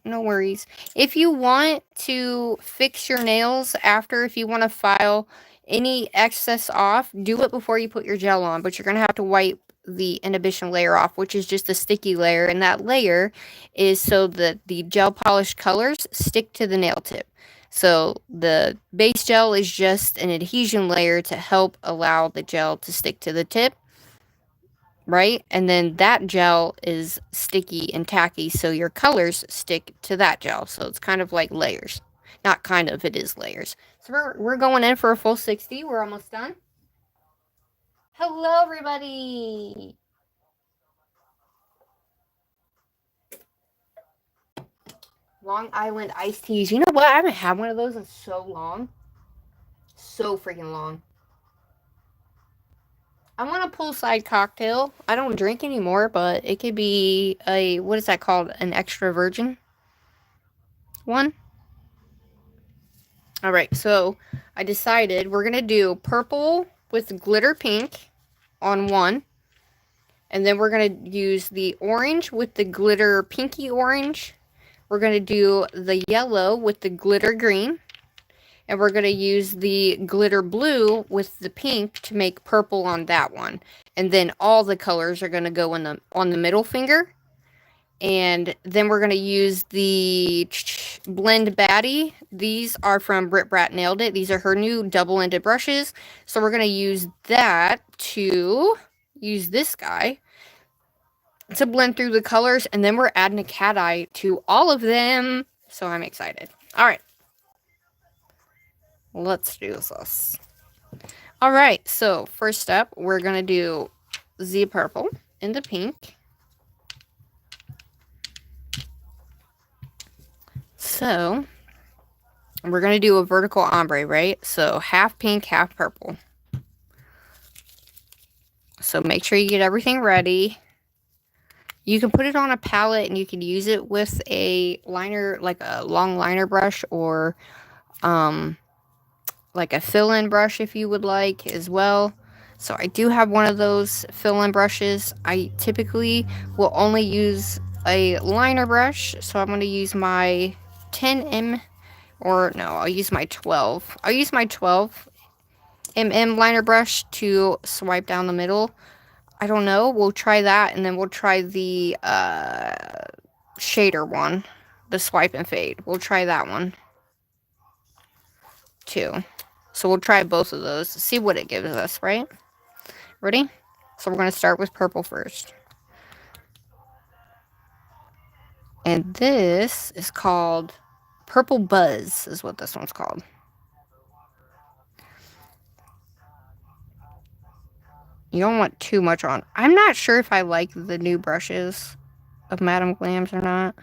No worries. If you want to fix your nails after, if you want to file any excess off, do it before you put your gel on, but you're going to have to wipe the inhibition layer off, which is just a sticky layer, and that layer is so that the gel polished colors stick to the nail tip. So the base gel is just an adhesion layer to help allow the gel to stick to the tip. right? And then that gel is sticky and tacky, so your colors stick to that gel. So it's kind of like layers. Not kind of, it is layers. So we're going in for a full 60. We're almost done. Hello, everybody. Long Island iced teas. You know what? I haven't had one of those in so long. So freaking long. I want a poolside cocktail. I don't drink anymore, but it could be a, what is that called? An extra virgin one? Alright, so I decided we're going to do purple with glitter pink on one. And then we're going to use the orange with the glitter pinky orange. We're going to do the yellow with the glitter green. And we're going to use the glitter blue with the pink to make purple on that one. And then all the colors are going to go in on the middle finger. And then we're going to use the Blend Baddie. These are from BRITTBRATNAILDIT. These are her new double-ended brushes. So we're going to use that to use this guy to blend through the colors. And then we're adding a cat eye to all of them. So I'm excited. All right. Let's do this. All right. So first up, we're going to do the purple and the pink. So we're going to do a vertical ombre, right? So half pink, half purple. So make sure you get everything ready. You can put it on a palette and you can use it with a liner, like a long liner brush, or like a fill-in brush if you would like as well. So I do have one of those fill-in brushes. I typically will only use a liner brush. So I'm going to use my 10M, or no, I'll use my 12. I'll use my 12mm liner brush to swipe down the middle. I don't know. We'll try that, and then we'll try the shader one, the swipe and fade. We'll try that one too. So we'll try both of those, see what it gives us, right? Ready? So we're going to start with purple first. And this is called Purple Buzz, is what this one's called. You don't want too much on. I'm not sure if I like the new brushes of Madame Glam's or not.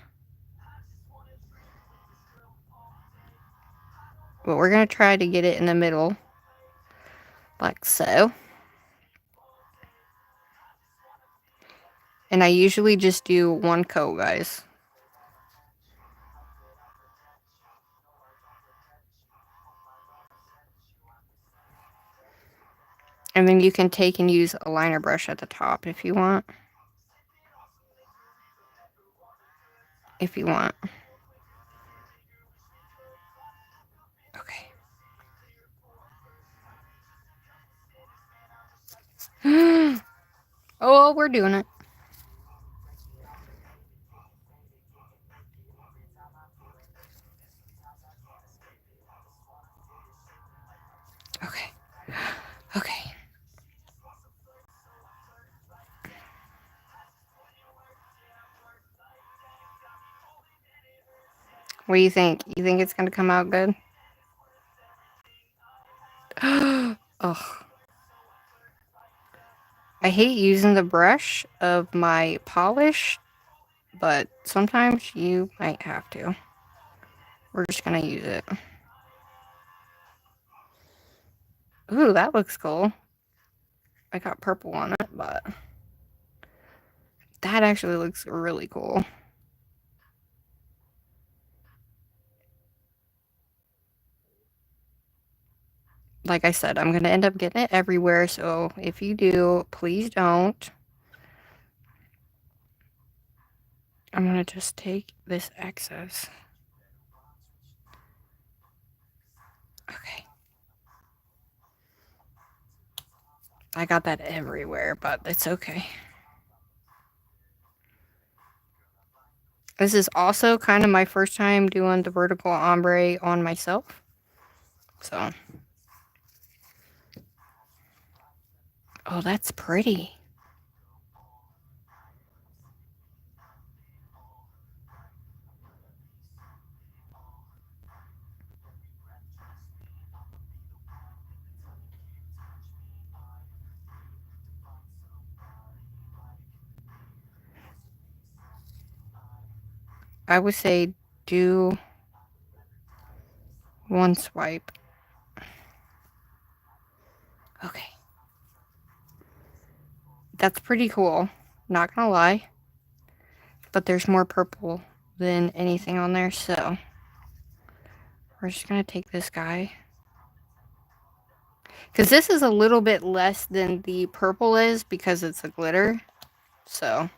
But we're going to try to get it in the middle. Like so. And I usually just do one coat, guys. And then you can take and use a liner brush at the top if you want. If you want. Okay. Oh, we're doing it. Okay. Okay. What do you think? You think it's gonna come out good? Ugh. I hate using the brush of my polish, but sometimes you might have to. We're just gonna use it. Ooh, that looks cool. I got purple on it, but that actually looks really cool. Like I said, I'm going to end up getting it everywhere, so if you do, please don't. I'm going to just take this excess. Okay. I got that everywhere, but it's okay. This is also kind of my first time doing the vertical ombre on myself. So. Oh, that's pretty. I would say do one swipe. Okay. That's pretty cool. Not gonna lie. But there's more purple than anything on there, so we're just gonna take this guy. Because this is a little bit less than the purple is because it's a glitter. So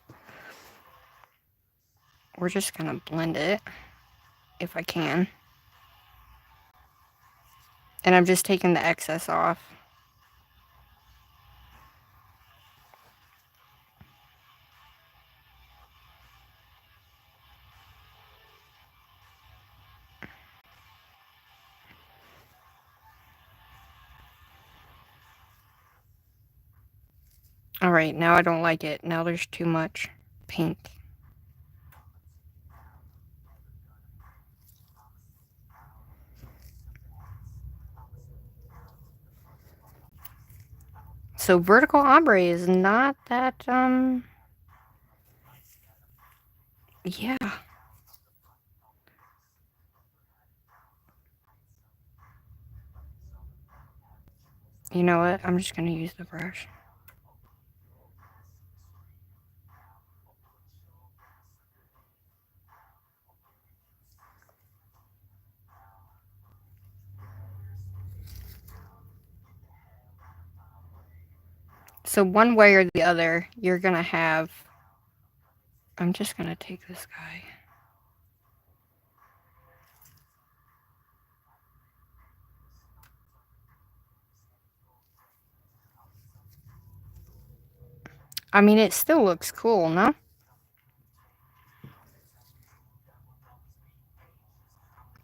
we're just gonna blend it if I can. And I'm just taking the excess off. Alright, now I don't like it. Now there's too much pink. So vertical ombre is not that, yeah. You know what? I'm just gonna use the brush. So one way or the other, you're gonna have... I'm just gonna take this guy. I mean, it still looks cool, no?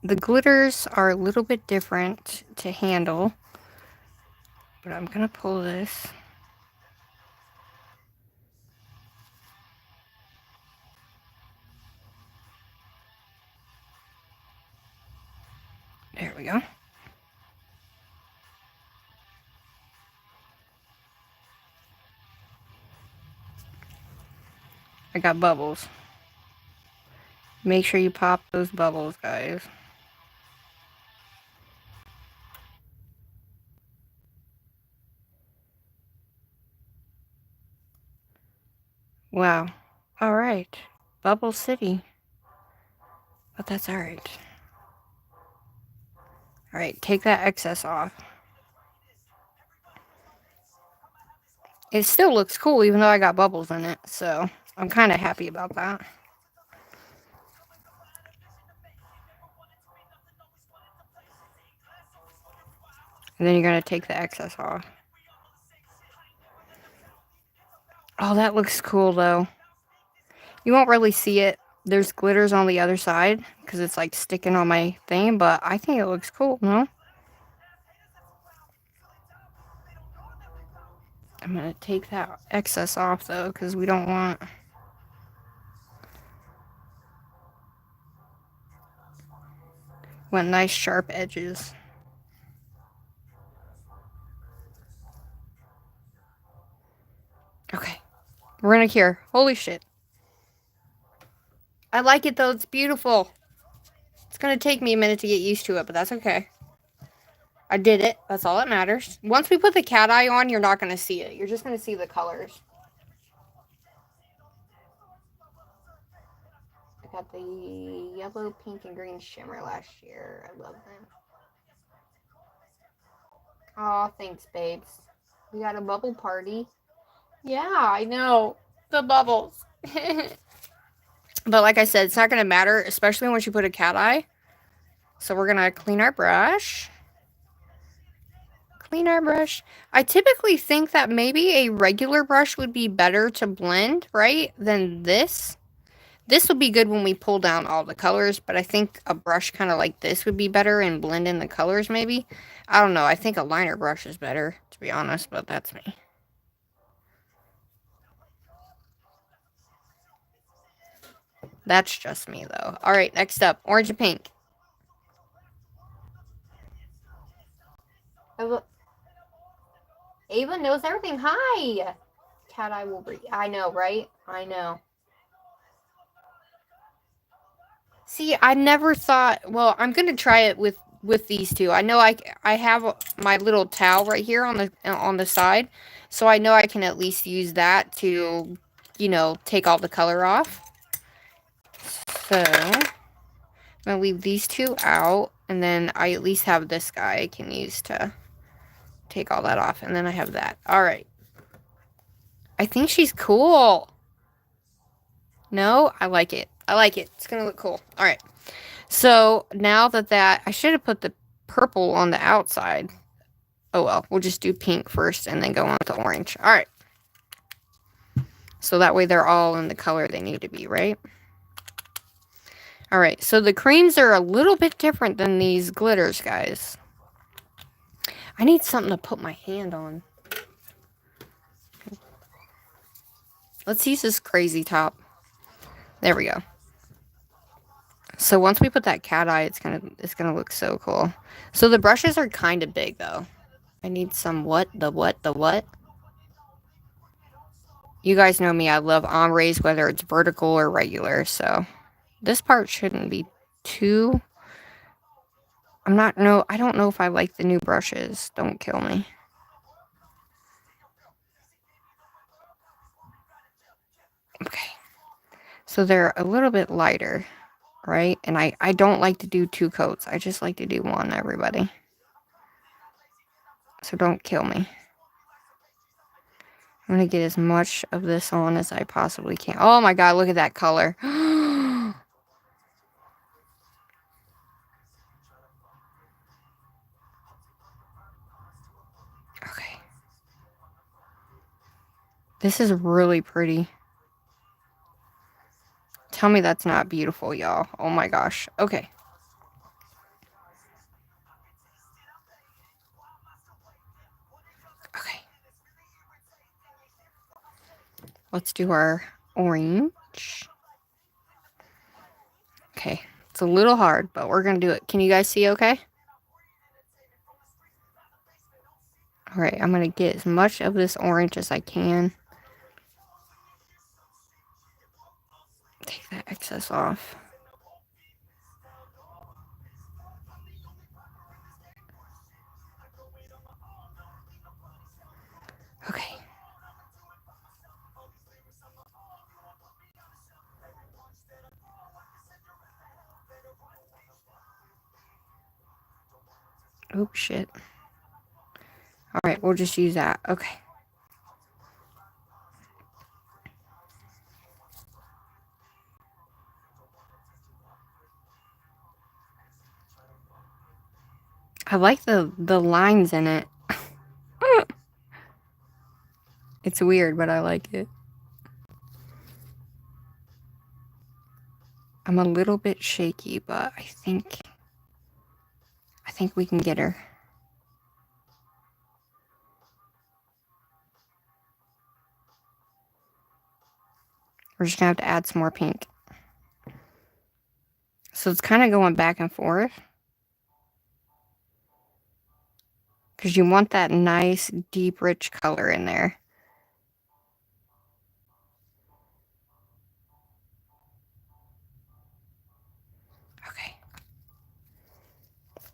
The glitters are a little bit different to handle. But I'm gonna pull this. There we go. I got bubbles. Make sure you pop those bubbles, guys. Wow. Alright. Bubble City. But that's alright. Alright, take that excess off. It still looks cool even though I got bubbles in it, so I'm kind of happy about that. And then you're going to take the excess off. Oh, that looks cool though. You won't really see it. There's glitters on the other side because it's like sticking on my thing, but I think it looks cool, no? I'm going to take that excess off though because we don't want... Want nice sharp edges. Okay. We're gonna cure. Holy shit. I like it though. It's beautiful. It's gonna take me a minute to get used to it, but that's okay. I did it. That's all that matters. Once we put the cat eye on, you're not gonna see it. You're just gonna see the colors. I got the yellow, pink, and green shimmer last year. I love them. Aw, thanks, babes. We got a bubble party. Yeah, I know. The bubbles. But like I said, it's not going to matter, especially once you put a cat eye. So we're going to clean our brush. Clean our brush. I typically think that maybe a regular brush would be better to blend, right, than this. This would be good when we pull down all the colors, but I think a brush kind of like this would be better and blend in the colors maybe. I don't know. I think a liner brush is better, to be honest, but that's me. That's just me, though. All right, next up, orange and pink. Ava knows everything. Hi! Cat eye will breathe. I know, right? I know. See, I never thought, well, I'm going to try it with these two. I know I have my little towel right here on the side, so I know I can at least use that to, you know, take all the color off. So, I'm going to leave these two out, and then I at least have this guy I can use to take all that off, and then I have that. All right. I think she's cool. No, I like it. I like it. It's going to look cool. All right. So now that I should have put the purple on the outside. Oh well, we'll just do pink first and then go on to orange. All right. So that way they're all in the color they need to be, right? All right. So the creams are a little bit different than these glitters, guys. I need something to put my hand on. Let's use this crazy top. There we go. So once we put that cat eye, it's gonna look so cool. So the brushes are kind of big though. I need some what? You guys know me, I love ombres, whether it's vertical or regular, so this part shouldn't be too... I don't know if I like the new brushes. Don't kill me. Okay. So they're a little bit lighter, right? And I don't like to do 2 coats. I just like to do 1, everybody. So don't kill me. I'm going to get as much of this on as I possibly can. Oh my god, look at that color. Okay. This is really pretty. Tell me that's not beautiful, y'all. Oh my gosh. Okay. Okay. Let's do our orange. Okay. It's a little hard, but we're going to do it. Can you guys see okay? Alright, I'm going to get as much of this orange as I can. Take that excess off. Okay. Oh, shit. Alright, we'll just use that. Okay. I like the lines in it. It's weird, but I like it. I'm a little bit shaky, but I think we can get her. We're just gonna have to add some more pink. So it's kind of going back and forth. Because you want that nice, deep, rich color in there. Okay.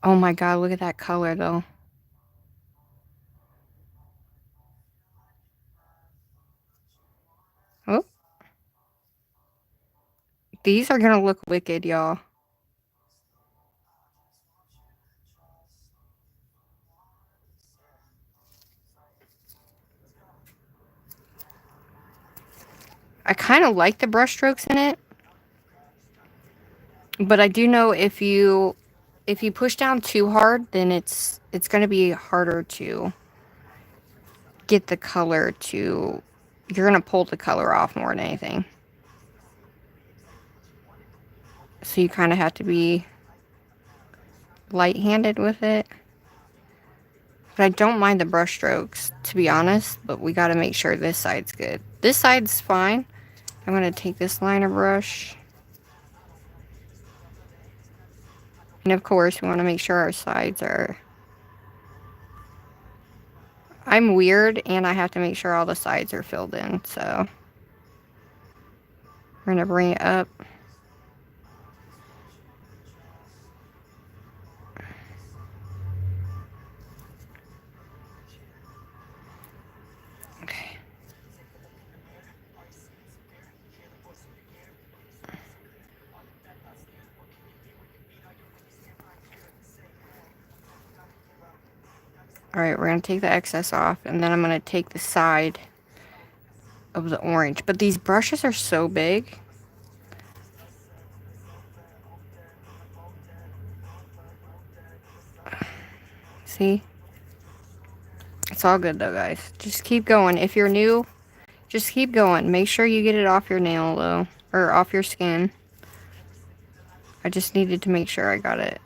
Oh my god, look at that color, though. Oh. These are gonna look wicked, y'all. I kind of like the brush strokes in it. But I do know if you push down too hard, then it's going to be harder to get the color to... You're going to pull the color off more than anything. So you kind of have to be light-handed with it. But I don't mind the brush strokes, to be honest. But we got to make sure this side's good. This side's fine. I'm going to take this liner brush. And of course, we want to make sure our sides are... I'm weird, and I have to make sure all the sides are filled in, so... We're going to bring it up. Alright, we're going to take the excess off, and then I'm going to take the side of the orange. But these brushes are so big. See? It's all good though, guys. Just keep going. If you're new, just keep going. Make sure you get it off your nail though, or off your skin. I just needed to make sure I got it.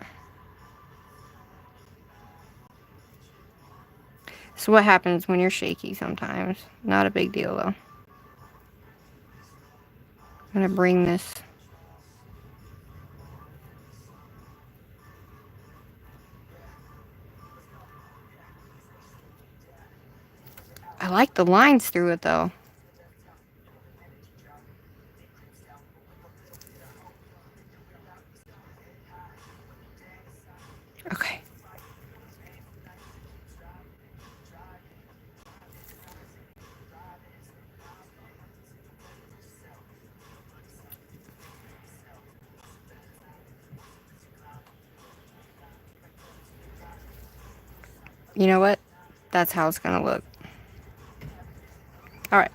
So what happens when you're shaky sometimes. Not a big deal though. I'm gonna bring this. I like the lines through it though. Okay. You know what? That's how it's gonna look. Alright.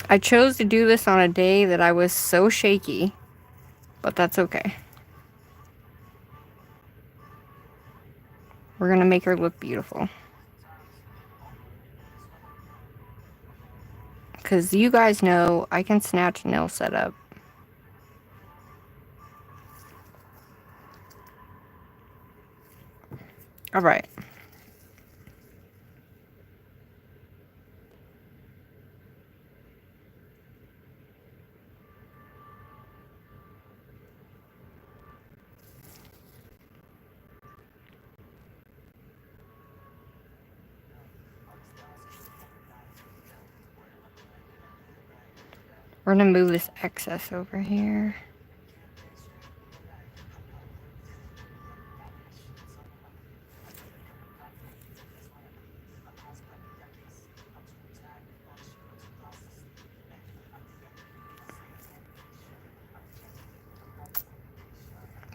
I chose to do this on a day that I was so shaky, but that's okay. We're gonna make her look beautiful. Because you guys know I can snatch nail setup. Alright. We're gonna move this excess over here.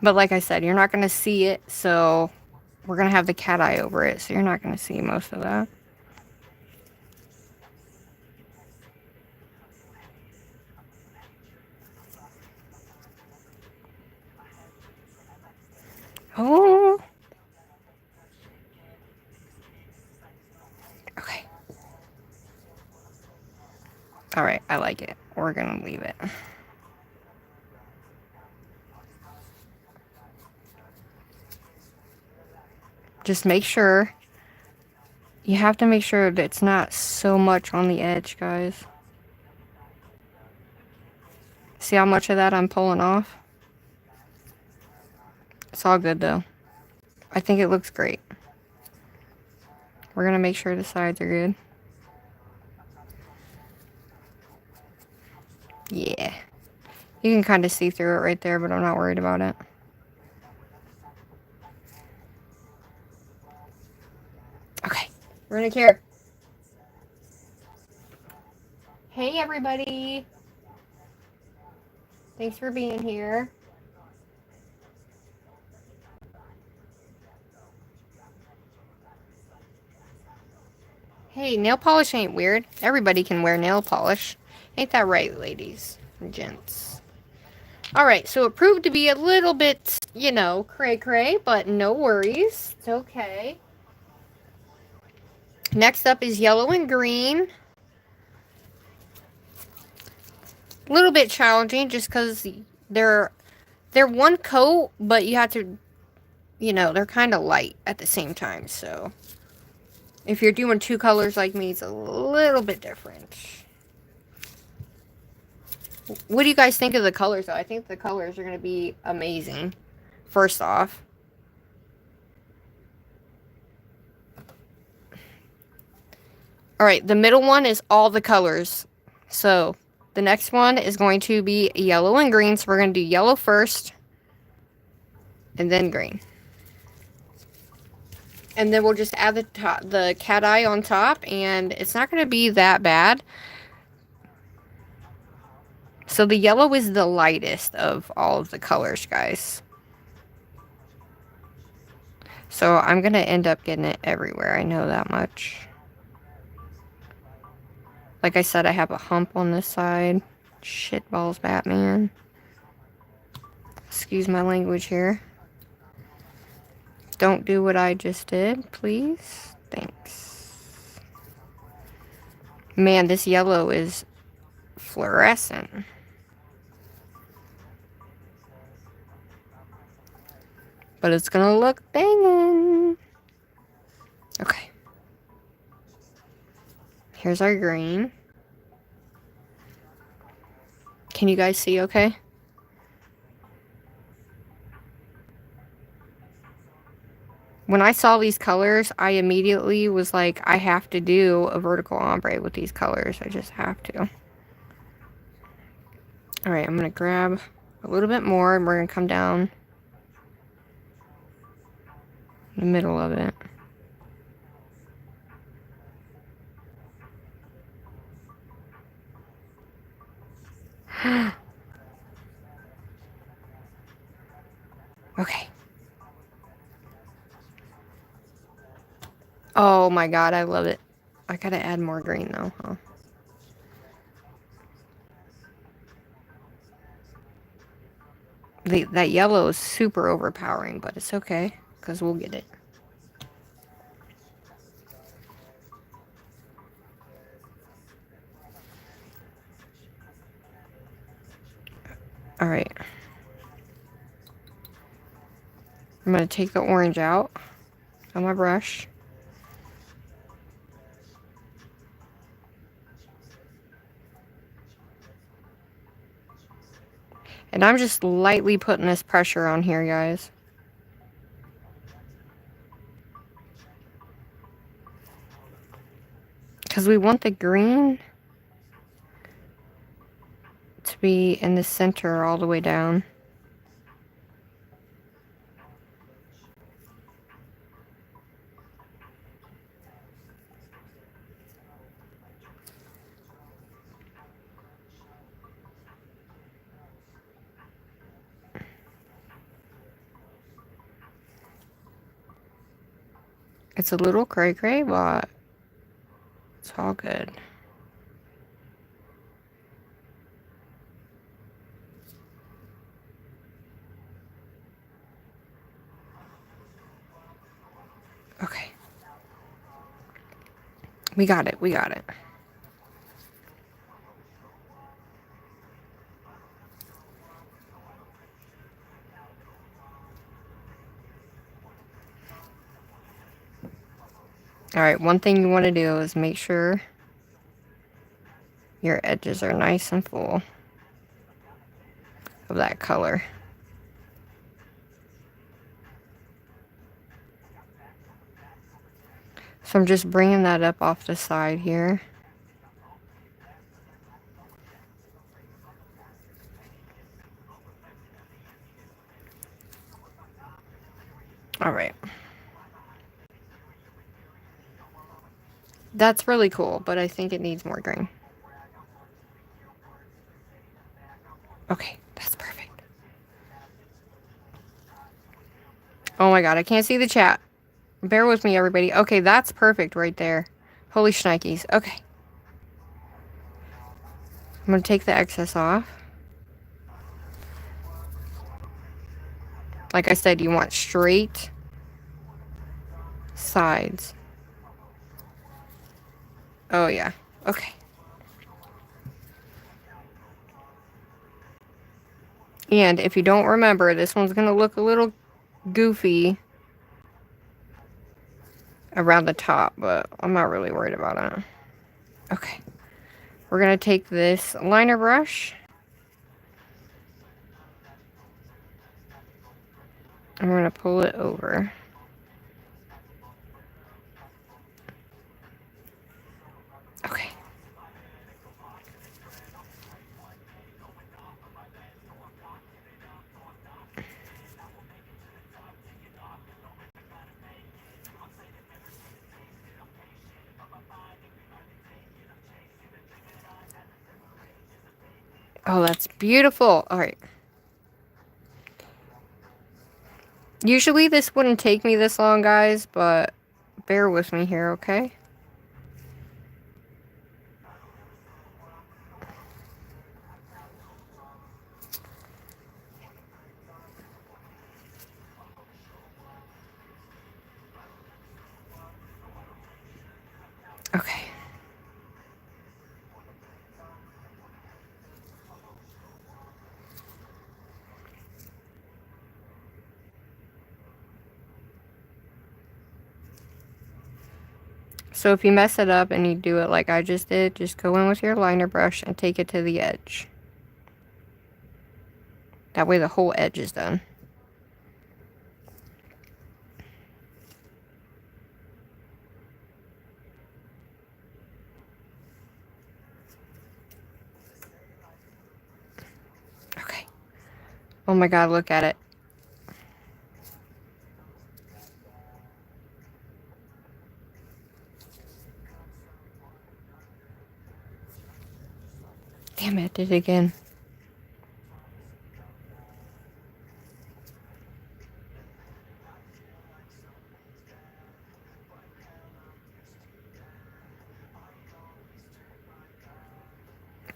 But like I said, you're not gonna see it, so we're gonna have the cat eye over it, so you're not gonna see most of that. Oh. Okay. Alright, I like it. We're gonna leave it. Just make sure. You have to make sure that it's not so much on the edge, guys. See how much of that I'm pulling off? It's all good though. I think it looks great. We're gonna make sure the sides are good. Yeah. You can kind of see through it right there, but I'm not worried about it. Okay. We're gonna care. Hey everybody. Thanks for being here. Hey, nail polish ain't weird. Everybody can wear nail polish. Ain't that right, ladies and gents? Alright, so it proved to be a little bit, you know, cray-cray, but no worries. It's okay. Next up is yellow and green. A little bit challenging just because they're one coat, but you have to, you know, they're kind of light at the same time, so if you're doing two colors like me, it's a little bit different. What do you guys think of the colors, though? I think the colors are going to be amazing, first off. Alright, the middle one is all the colors. So, the next one is going to be yellow and green, so we're going to do yellow first, and then green. And then we'll just add the cat eye on top, and it's not going to be that bad. So the yellow is the lightest of all of the colors, guys. So I'm going to end up getting it everywhere. I know that much. Like I said, I have a hump on this side. Shitballs, Batman. Excuse my language here. Don't do what I just did, please. Thanks. Man, this yellow is fluorescent. But it's gonna look banging. Okay. Here's our green. Can you guys see okay? When I saw these colors, I immediately was like, I have to do a vertical ombre with these colors. I just have to. Alright, I'm gonna grab a little bit more and we're gonna come down in the middle of it. Okay. Oh my god, I love it. I gotta add more green though, huh? That yellow is super overpowering, but it's okay, because we'll get it. Alright. I'm going to take the orange out on my brush. And I'm just lightly putting this pressure on here, guys. Because we want the green to be in the center all the way down. It's a little cray-cray, but it's all good. Okay. We got it, we got it. Alright, one thing you want to do is make sure your edges are nice and full of that color. So I'm just bringing that up off the side here. Alright. That's really cool, but I think it needs more green. Okay, that's perfect. Oh my god, I can't see the chat. Bear with me, everybody. Okay, that's perfect right there. Holy shnikes. Okay. I'm going to take the excess off. Like I said, you want straight sides. Oh, yeah. Okay. And if you don't remember, this one's going to look a little goofy around the top, but I'm not really worried about it. Okay. We're going to take this liner brush. I'm going to pull it over. Okay. Oh, that's beautiful. All right. Usually this wouldn't take me this long, guys, but bear with me here, okay? Okay. So if you mess it up and you do it like I just did, just go in with your liner brush and take it to the edge. That way the whole edge is done. Okay. Oh my god, look at it. Damn it, did it again.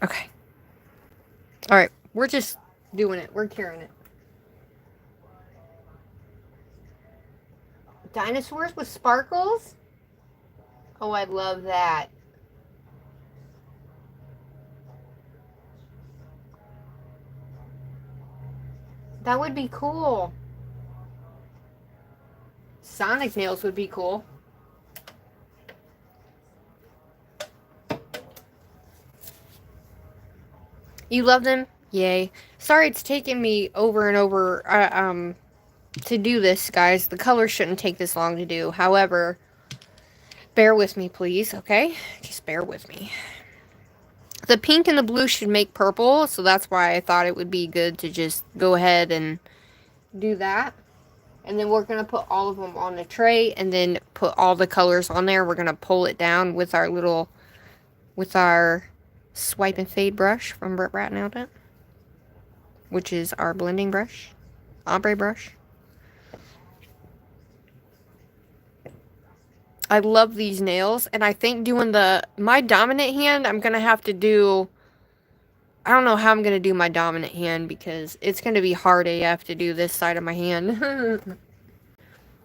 Okay. Alright, we're just doing it. We're carrying it. Dinosaurs with sparkles? Oh, I'd love that. That would be cool. Sonic nails would be cool. You love them? Yay. Sorry it's taken me over and over to do this, guys. The color shouldn't take this long to do. However, bear with me, please, okay? Just bear with me. The pink and the blue should make purple, so that's why I thought it would be good to just go ahead and do that. And then we're going to put all of them on the tray and then put all the colors on there. We're going to pull it down with our little, with our swipe and fade brush from BRITTBRATNAILDIT, which is our blending brush, ombre brush. I love these nails, and I think doing my dominant hand, I'm going to have to do, I don't know how I'm going to do my dominant hand because it's going to be hard AF to do this side of my hand. But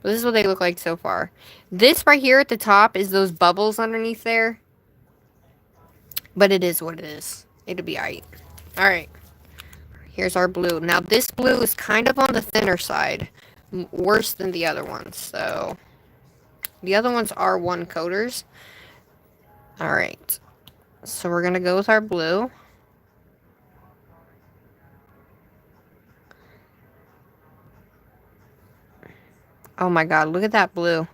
this is what they look like so far. This right here at the top is those bubbles underneath there. But it is what it is. It'll be alright. Alright. Here's our blue. Now this blue is kind of on the thinner side. Worse than the other ones. So the other ones are one coaters. Alright. So we're going to go with our blue. Oh my god, look at that blue.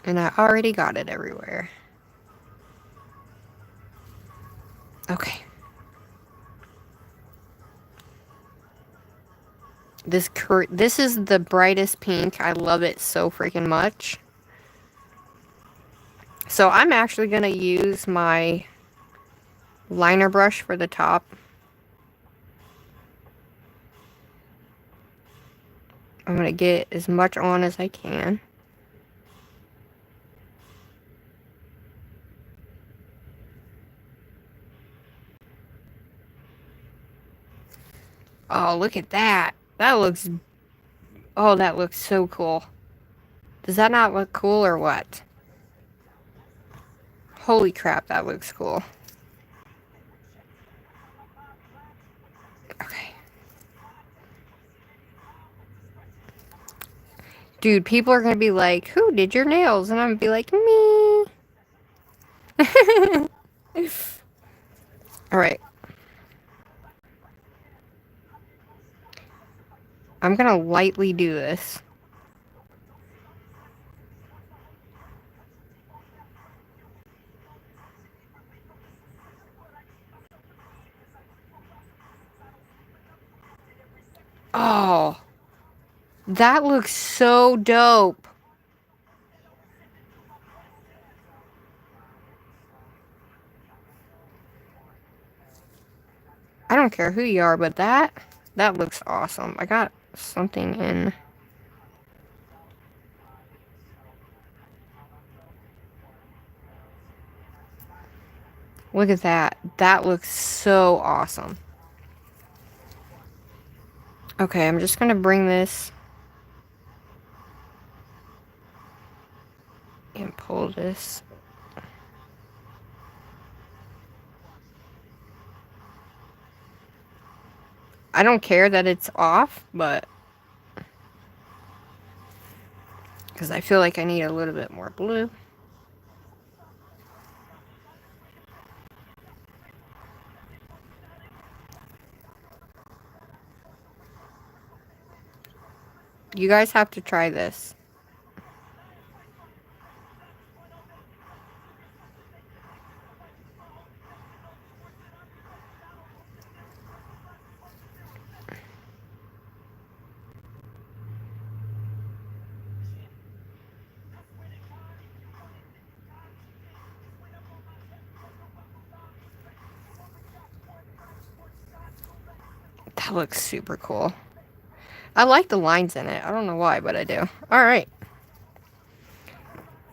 And I already got it everywhere. Okay. This is the brightest pink. I love it so freaking much. So I'm actually going to use my liner brush for the top. I'm going to get as much on as I can. Oh, look at that. That looks... Oh, that looks so cool. Does that not look cool or what? Holy crap, that looks cool. Okay. Dude, people are going to be like, who did your nails? And I'm going to be like, me. Alright. I'm going to lightly do this. Oh. That looks so dope. don't care who you are, but that looks awesome. I got something in. Look at that. That looks so awesome. Okay, I'm just gonna bring this and pull this. I don't care that it's off, but because I feel like I need a little bit more blue. You guys have to try this. That looks super cool. I like the lines in it. I don't know why, but I do. Alright.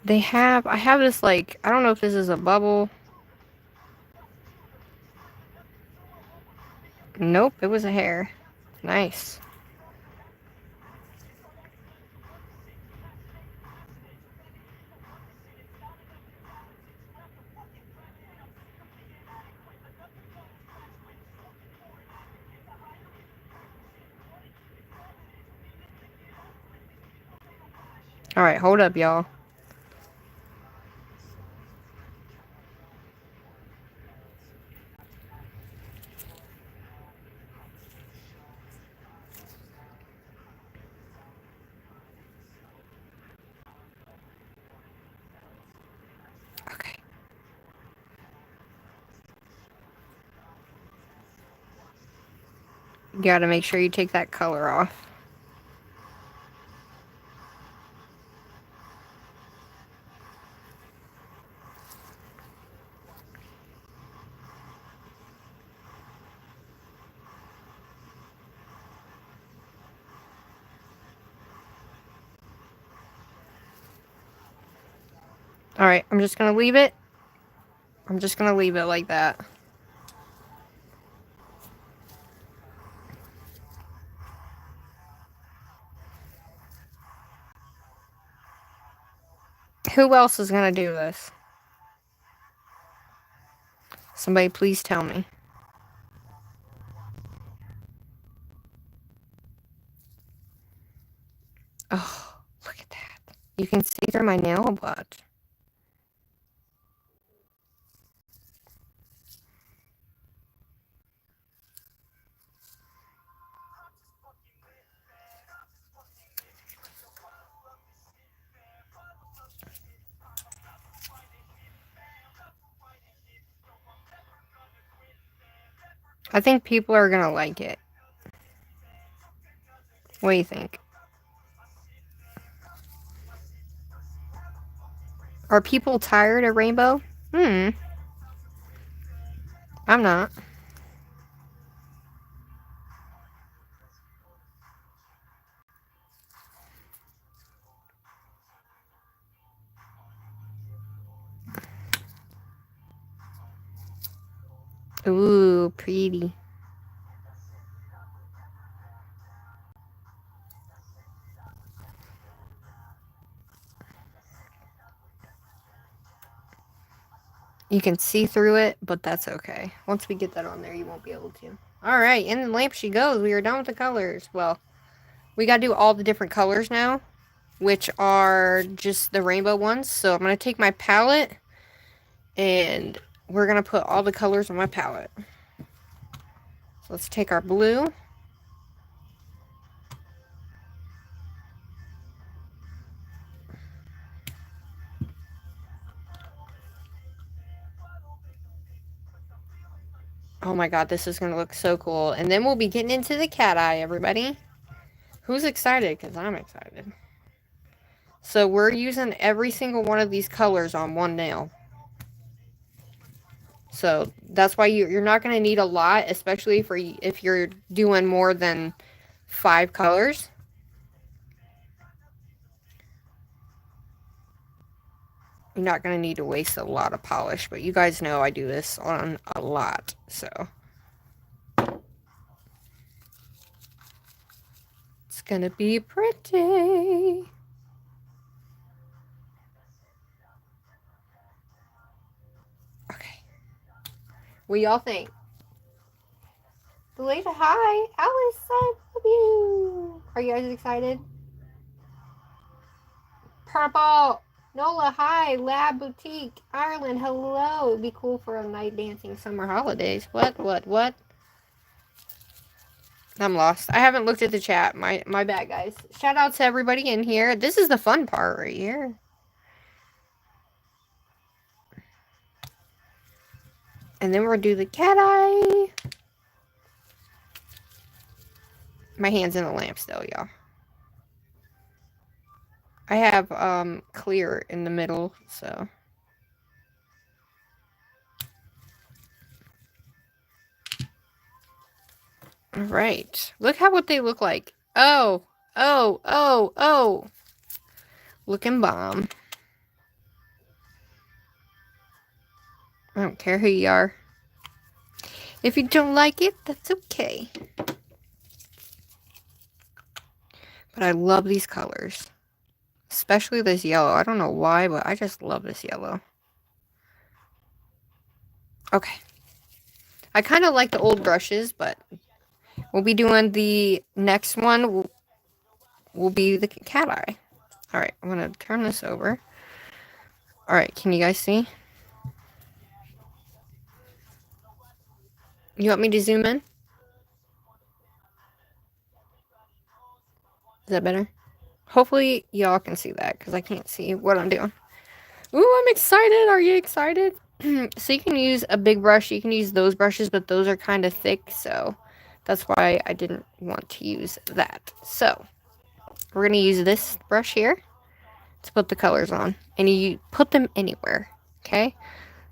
I have this, like, I don't know if this is a bubble. Nope, it was a hair. Nice. Alright, hold up, y'all. Okay. You gotta make sure you take that color off. Alright, I'm just gonna leave it. I'm just gonna leave it like that. Who else is gonna do this? Somebody please tell me. Oh, look at that. You can see through my nail blood. I think people are gonna like it. What do you think? Are people tired of rainbow? I'm not. Ooh, pretty. You can see through it, but that's okay. Once we get that on there, you won't be able to. Alright, in the lamp she goes. We are done with the colors. Well, we gotta do all the different colors now, which are just the rainbow ones. So I'm gonna take my palette, and we're gonna put all the colors on my palette. So let's take our blue. Oh my god, this is going to look so cool. And then we'll be getting into the cat eye, everybody. Who's excited? Because I'm excited. So we're using every single one of these colors on one nail. So that's why you're not going to need a lot, especially for if you're doing more than 5 colors. You're not going to need to waste a lot of polish, but you guys know I do this on a lot, so. It's going to be pretty. Okay. What y'all think? Delayed, hi. Alice, I love you. Are you guys excited? Purple. Nola, hi. Lab Boutique. Ireland, hello. It'd be cool for a night dancing summer holidays. What? I'm lost. I haven't looked at the chat. My bad, guys. Shout out to everybody in here. This is the fun part right here. And then we're gonna do the cat eye. My hand's in the lamp still, y'all. I have clear in the middle, so. All right. Look how what they look like. Oh. Looking bomb. I don't care who you are. If you don't like it, that's okay. But I love these colors. Especially this yellow. I don't know why, but I just love this yellow. Okay. I kind of like the old brushes, but we'll be doing the next one. Will be the cat eye. Alright, I'm going to turn this over. Alright, can you guys see? You want me to zoom in? Is that better? Hopefully y'all can see that, because I can't see what I'm doing. Ooh, I'm excited. Are you excited? So you can use a big brush. You can use those brushes, but those are kind of thick, so that's why I didn't want to use that. So we're going to use this brush here to put the colors on. And you put them anywhere, okay?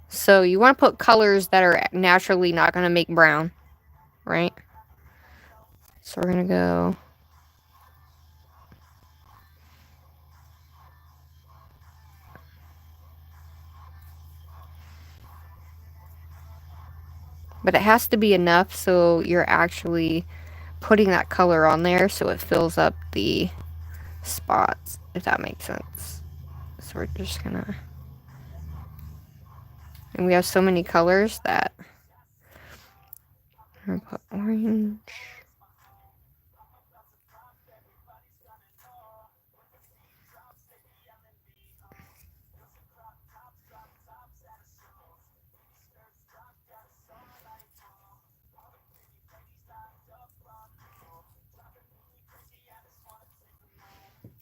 So you want to put colors that are naturally not going to make brown, right? So we're going to go... But it has to be enough so you're actually putting that color on there so it fills up the spots, if that makes sense. So we're just gonna... And we have so many colors that... I'm gonna put orange.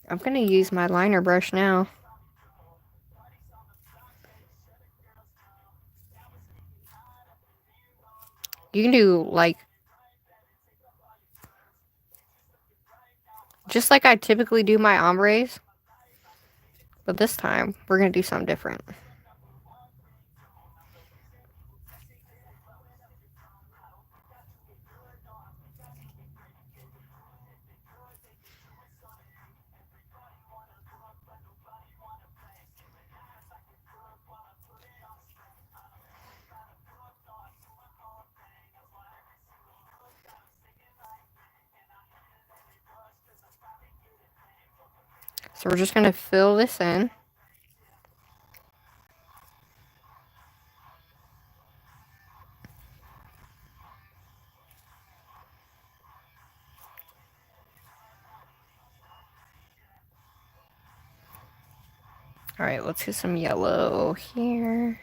I'm gonna use my liner brush now. You can do, like... Just like I typically do my ombres. But this time, we're gonna do something different. So we're just gonna fill this in. Alright, let's get some yellow here.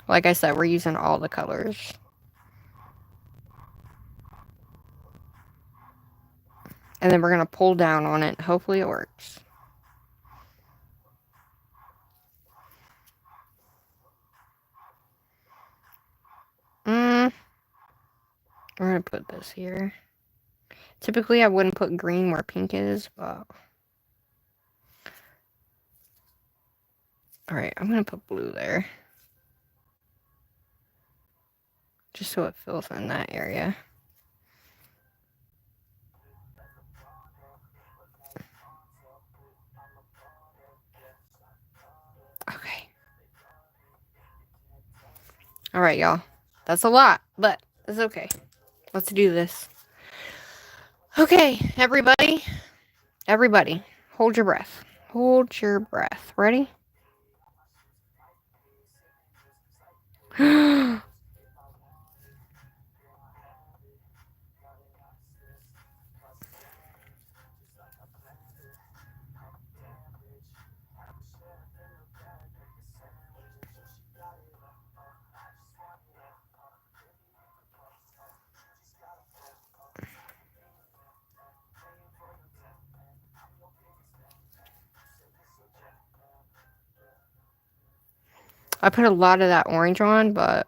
Like I said, we're using all the colors. And then we're gonna pull down on it. Hopefully it works. We're gonna put this here. Typically, I wouldn't put green where pink is, but... Alright, I'm gonna put blue there. Just so it fills in that area. Okay. Alright, y'all. That's a lot, but it's okay. Let's do this. Okay, everybody. Everybody, hold your breath. Hold your breath. Ready? I put a lot of that orange on, but...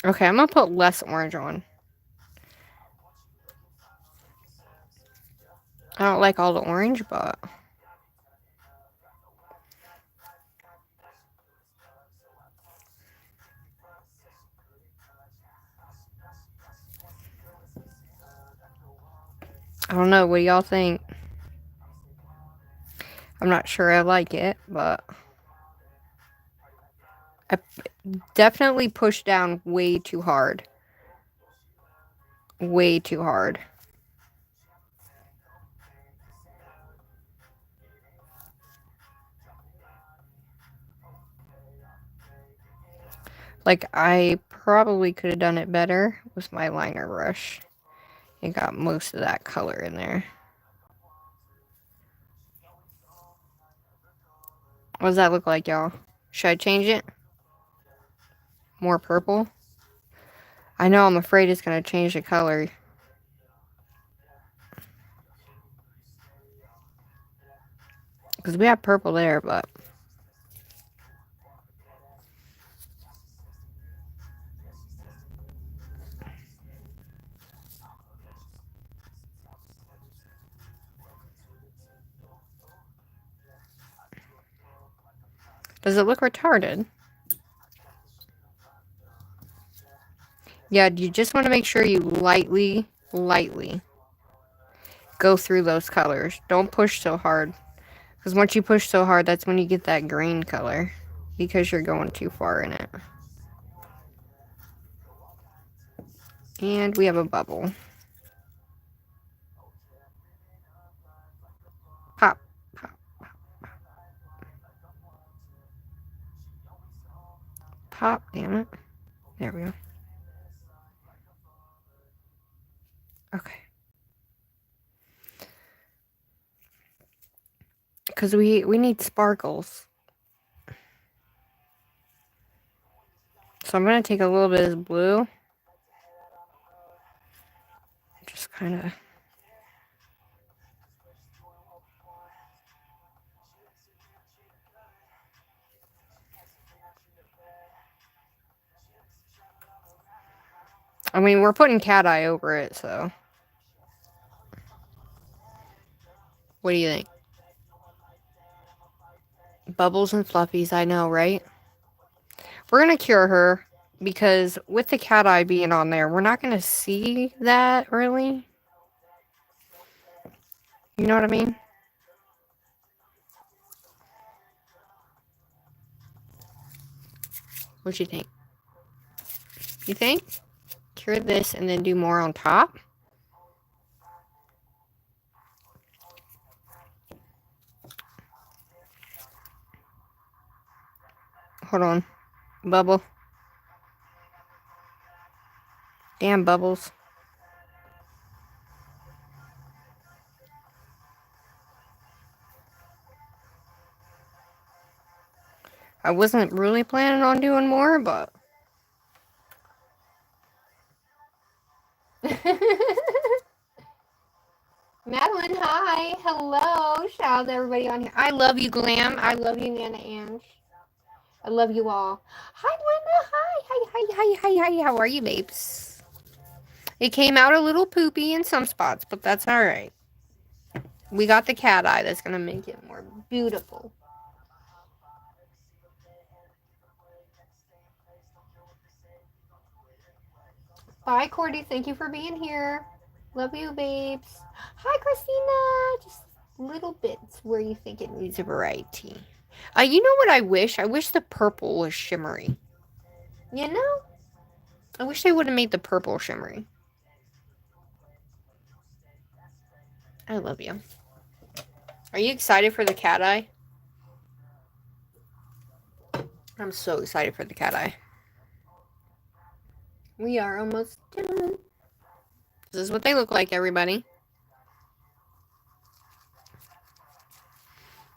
Okay, I'm gonna put less orange on. I don't like all the orange, but... I don't know, what do y'all think? I'm not sure I like it, but... I definitely pushed down way too hard. Way too hard. Like, I probably could have done it better with my liner brush. It got most of that color in there. What does that look like, y'all? Should I change it? More purple? I know, I'm afraid it's going to change the color. Because we have purple there, but... Does it look retarded? Yeah, you just want to make sure you lightly go through those colors. Don't push so hard. Because once you push so hard, that's when you get that green color. Because you're going too far in it. And we have a bubble. Pop, pop, pop, pop. Pop, damn it. There we go. Okay. Because we need sparkles. So I'm going to take a little bit of this blue. Just kind of... I mean, we're putting cateye over it, so... What do you think? Bubbles and fluffies, I know, right? We're going to cure her, because with the cateye being on there, we're not going to see that, really. You know what I mean? What you think? You think? Cure this and then do more on top? Hold on. Bubble. Damn bubbles. I wasn't really planning on doing more, but... Madeline, hi. Hello. Shout out to everybody on here. I love you, Glam. I love you, Nana Ange. I love you all. Hi, Linda. Hi. Hi. How are you, babes? It came out a little poopy in some spots, but that's all right. We got the cat eye that's going to make it more beautiful. Bye, Cordy. Thank you for being here. Love you, babes. Hi, Christina. Just little bits where you think it needs a variety. You know what I wish? I wish the purple was shimmery. You know? I wish they would have made the purple shimmery. I love you. Are you excited for the cat eye? I'm so excited for the cat eye. We are almost done. This is what they look like, everybody.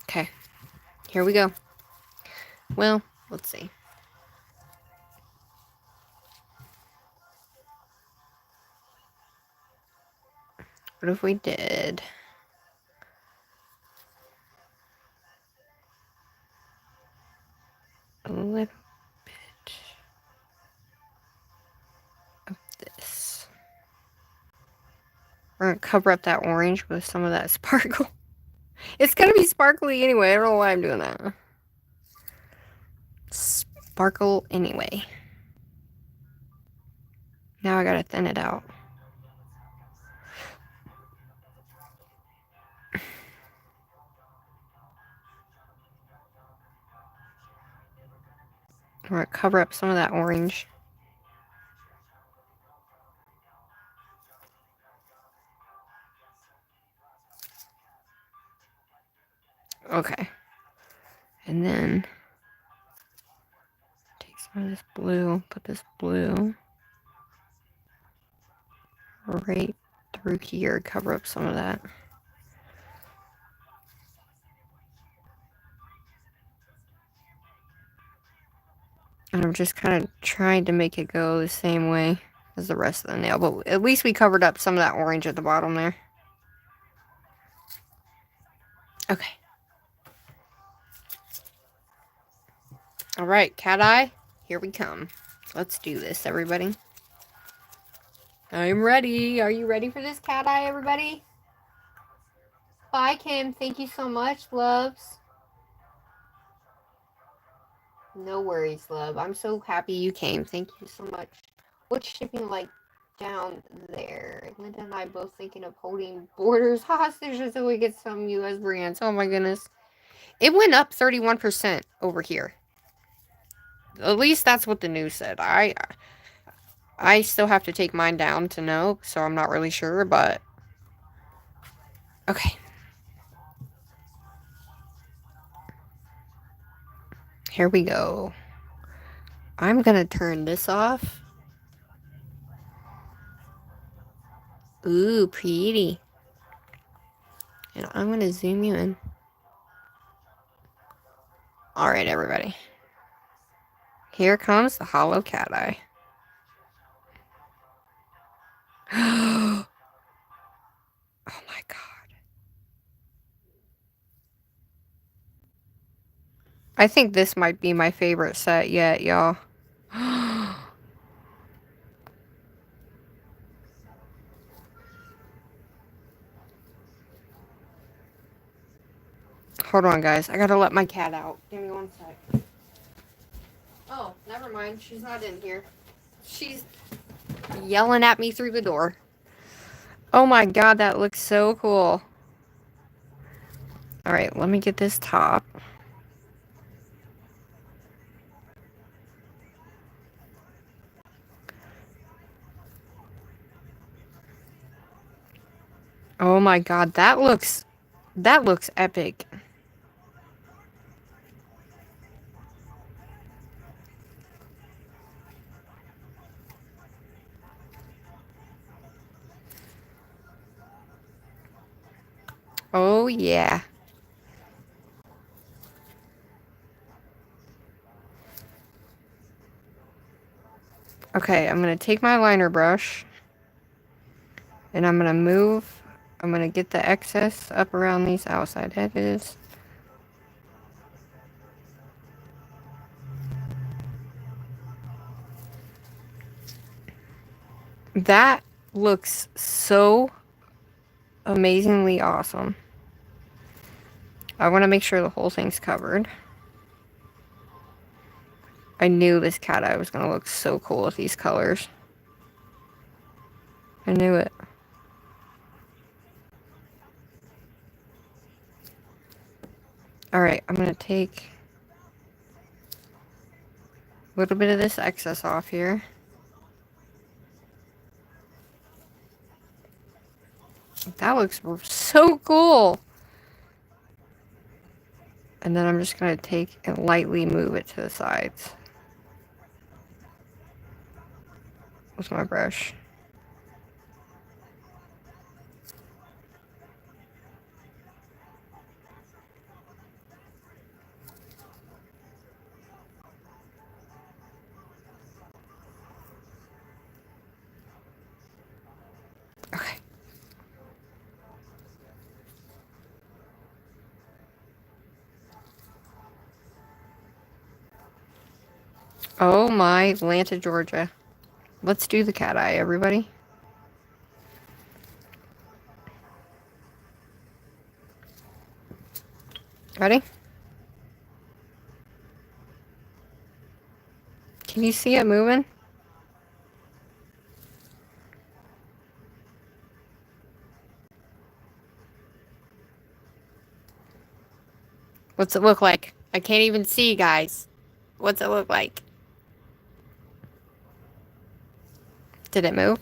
Okay. Here we go. Well, let's see. What if we did a little bit of this? We're going to cover up that orange with some of that sparkle. It's going to be sparkly anyway. I don't know why I'm doing that. Sparkle anyway. Now I got to thin it out. We're going to cover up some of that orange. Okay. And then take some of this blue, put this blue right through here, cover up some of that. And I'm just kind of trying to make it go the same way as the rest of the nail, but at least we covered up some of that orange at the bottom there. Okay. All right, cat eye, here we come. Let's do this, everybody. I'm ready. Are you ready for this cat eye, everybody? Bye, Kim. Thank you so much, loves. No worries, love. I'm so happy you came. Thank you so much. What's shipping like down there? Linda and I both thinking of holding Borders hostage until we get some U.S. brands. Oh my goodness. It went up 31% over here. At least that's what the news said. I still have to take mine down to know, so I'm not really sure, but okay. Here we go. I'm gonna turn this off. Ooh, pretty. And I'm gonna zoom you in. Alright, everybody. Here comes the hollow cat eye. Oh my god. I think this might be my favorite set yet, y'all. Hold on, guys. I gotta let my cat out. Give me one sec. Oh, never mind. She's not in here. She's yelling at me through the door. Oh my god, that looks so cool. Alright, let me get this top. Oh my god, that looks epic. Oh yeah. Okay, I'm gonna take my liner brush and I'm gonna move I'm going to get the excess up around these outside edges. That looks so amazingly awesome. I want to make sure the whole thing's covered. I knew this cat eye was going to look so cool with these colors. I knew it. Alright, I'm going to take a little bit of this excess off here. That looks so cool. And then I'm just going to take and lightly move it to the sides with my brush. Okay. Oh my Atlanta, Georgia. Let's do the cat eye, everybody. Ready? Can you see it moving? What's it look like? I can't even see, guys. What's it look like? Did it move?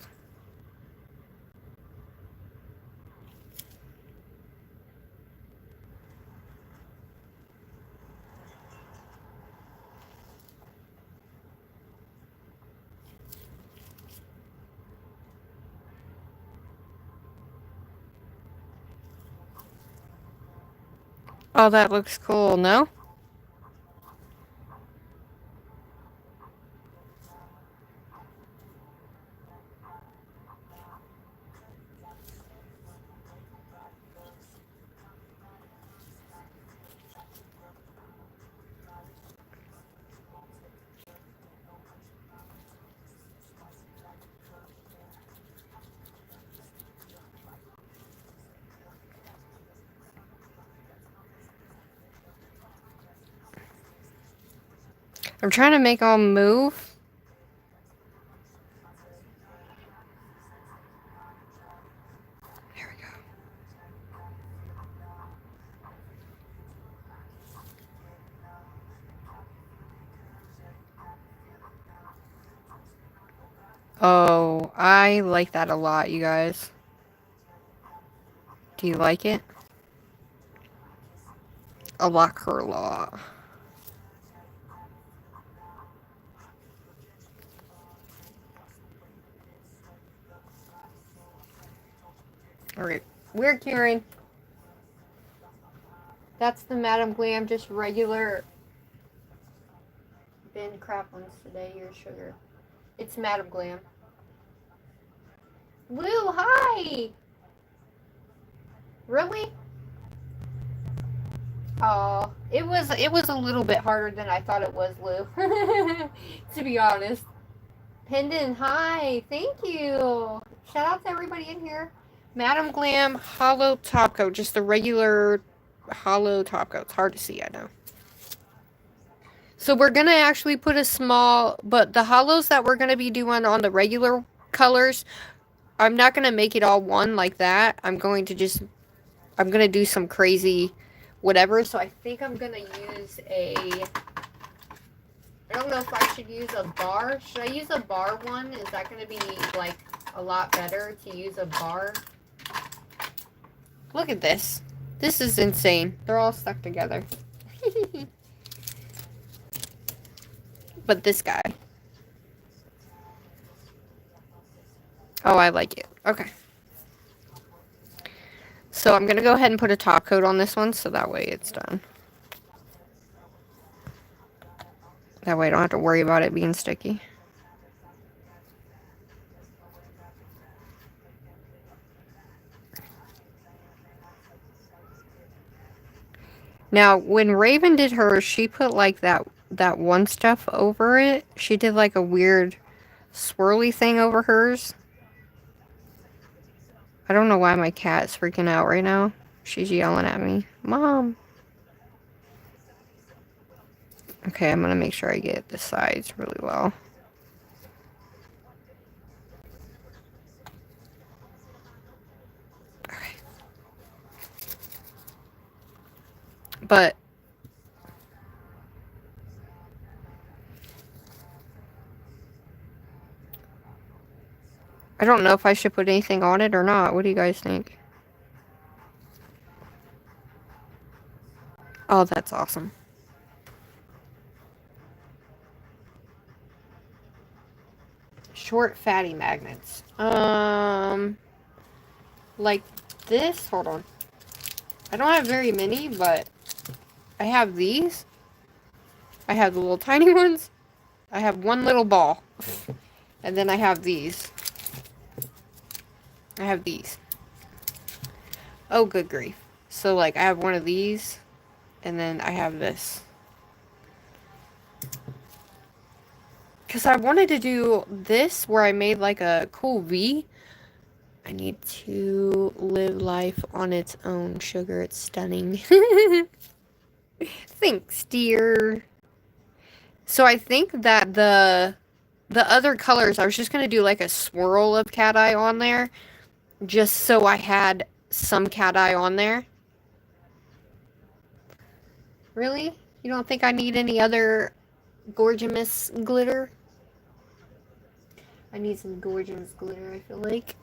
Oh, that looks cool, no? I'm trying to make them move. There we go. Oh, I like that a lot, you guys. Do you like it? I like her a lot. Alright, we're Karen. That's the Madam Glam, just regular bin crap ones today, your sugar. It's Madam Glam. Lou, hi! Really? Oh, it was a little bit harder than I thought it was, Lou. To be honest. Pendant, hi, thank you. Shout out to everybody in here. Madam Glam hollow top coat, just the regular hollow top coat. It's hard to see, I know. So we're gonna actually put a small, but the hollows that we're gonna be doing on the regular colors, I'm not gonna make it all one like that. I'm gonna do some crazy whatever. So I think I'm gonna use I don't know if I should use a bar. Should I use a bar one? Is that gonna be like a lot better to use a bar? Look at this. This is insane. They're all stuck together. But this guy. Oh, I like it. Okay. So I'm going to go ahead and put a top coat on this one so that way it's done. That way I don't have to worry about it being sticky. Now, when Raven did hers, she put like that one stuff over it. She did like a weird swirly thing over hers. I don't know why my cat's freaking out right now. She's yelling at me. Mom. Okay, I'm gonna make sure I get the sides really well. Okay. But I don't know if I should put anything on it or not. What do you guys think? Oh, that's awesome. Short fatty magnets. Like this. Hold on. I don't have very many, but I have these. I have the little tiny ones. I have one little ball. And then I have these. I have these. Oh, good grief. So, like, I have one of these. And then I have this. Because I wanted to do this where I made, like, a cool V. I need to live life on its own, sugar. It's stunning. Thanks, dear. So I think that the other colors, I was just going to do like a swirl of cateye on there. Just so I had some cateye on there. Really? You don't think I need any other gorgeous glitter? I need some gorgeous glitter, I feel like.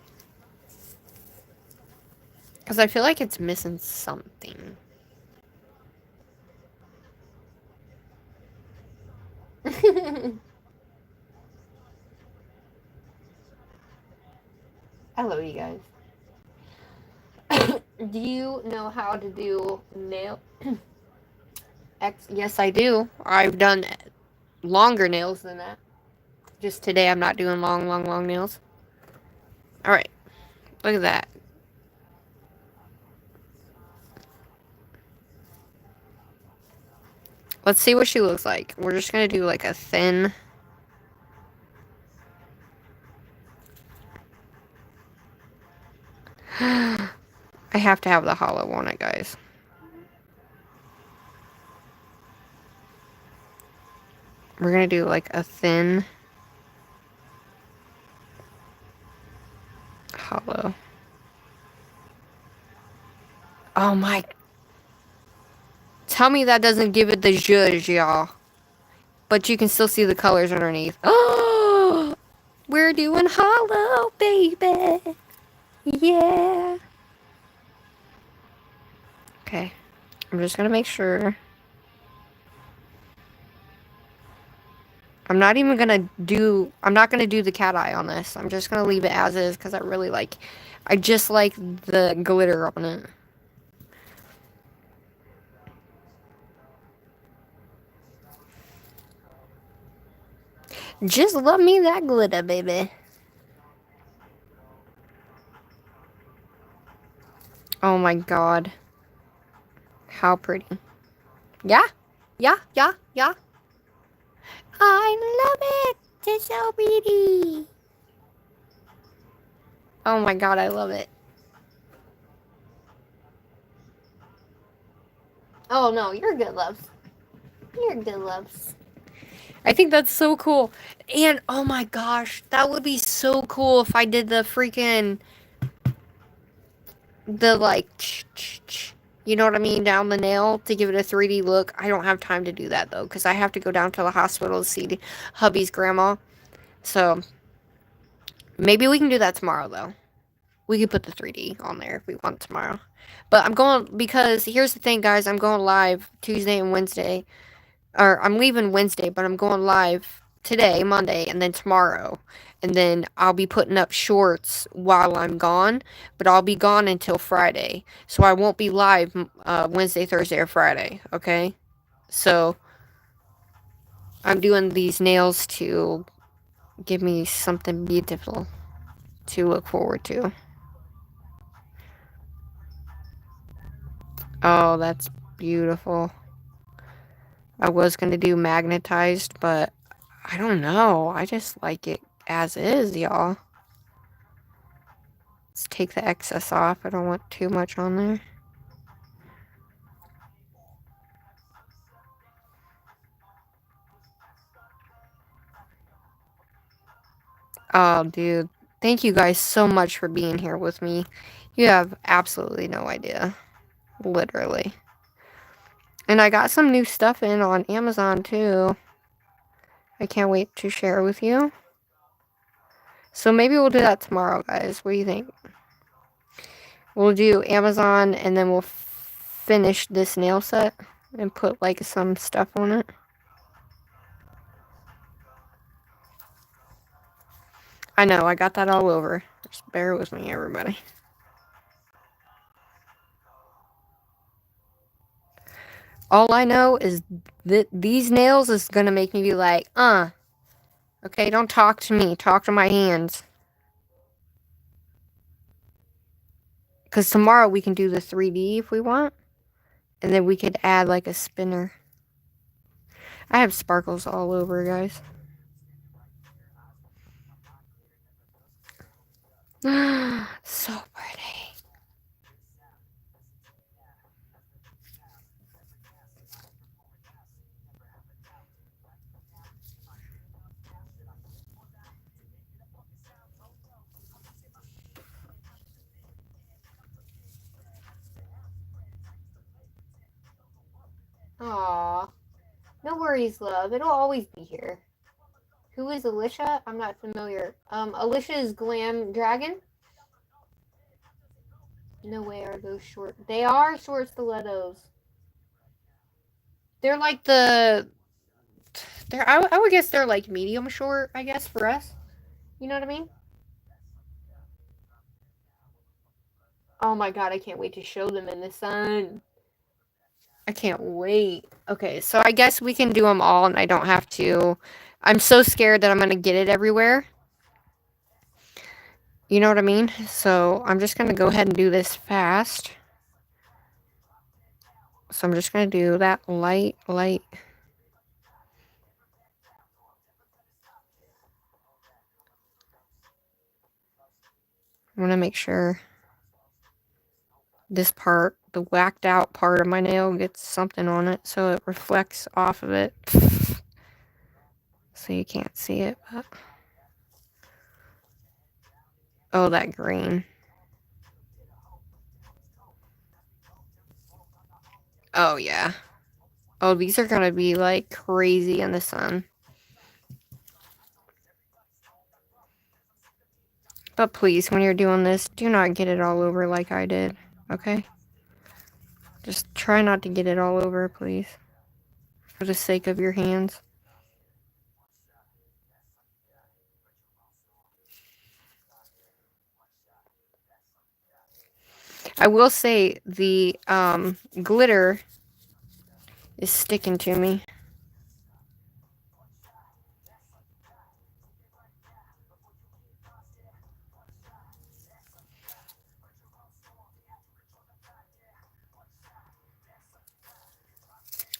Because I feel like it's missing something. I love you guys. Do you know how to do nail? Yes, I do. I've done longer nails than that. Just today, I'm not doing long nails. Alright. Look at that. Let's see what she looks like. We're just going to do like a thin... I have to have the hollow on it, guys. We're going to do like a thin... hollow. Oh my... Tell me that doesn't give it the zhuzh, y'all. But you can still see the colors underneath. Oh! We're doing hollow, baby. Yeah. Okay. I'm just gonna make sure. I'm not gonna do the cat eye on this. I'm just gonna leave it as is because I just like the glitter on it. Just love me that glitter, baby. Oh my god. How pretty. Yeah? Yeah, yeah, yeah. I love it. It's so pretty. Oh my god, I love it. Oh no, you're good, loves. You're good, loves. I think that's so cool. And, oh my gosh, that would be so cool if I did the freaking... the, like, you know what I mean, down the nail to give it a 3D look. I don't have time to do that, though, because I have to go down to the hospital to see hubby's grandma. So, maybe we can do that tomorrow, though. We could put the 3D on there if we want tomorrow. But I'm going, because here's the thing, guys. I'm going live Tuesday and Wednesday. Or, I'm leaving Wednesday, but I'm going live today, Monday, and then tomorrow. And then I'll be putting up shorts while I'm gone. But I'll be gone until Friday. So I won't be live Wednesday, Thursday, or Friday. Okay? So, I'm doing these nails to give me something beautiful to look forward to. Oh, that's beautiful. I was going to do magnetized, but I don't know. I just like it as is, y'all. Let's take the excess off. I don't want too much on there. Oh, dude. Thank you guys so much for being here with me. You have absolutely no idea. Literally. And I got some new stuff in on Amazon, too. I can't wait to share with you. So maybe we'll do that tomorrow, guys. What do you think? We'll do Amazon, and then we'll finish this nail set and put, like, some stuff on it. I know, I got that all over. Just bear with me, everybody. All I know is that these nails is gonna make me be like, okay, don't talk to me, talk to my hands. Because tomorrow we can do the 3D if we want. And then we could add like a spinner. I have sparkles all over, guys. So pretty. Aw. No worries, love. It'll always be here. Who is Alicia? I'm not familiar. Alicia is Glam Dragon? No way are those short. They are short stilettos. They're like I would guess they're like medium short, I guess, for us. You know what I mean? Oh my god, I can't wait to show them in the sun. I can't wait. Okay, so I guess we can do them all and I don't have to. I'm so scared that I'm going to get it everywhere. You know what I mean? So I'm just going to go ahead and do this fast. So I'm just going to do that light. I want to make sure this part, the whacked out part of my nail, gets something on it so it reflects off of it. So you can't see it, but... Oh, that green. Oh, yeah. Oh, these are gonna be, like, crazy in the sun. But please, when you're doing this, do not get it all over like I did, okay? Just try not to get it all over, please. For the sake of your hands. I will say, the, glitter is sticking to me.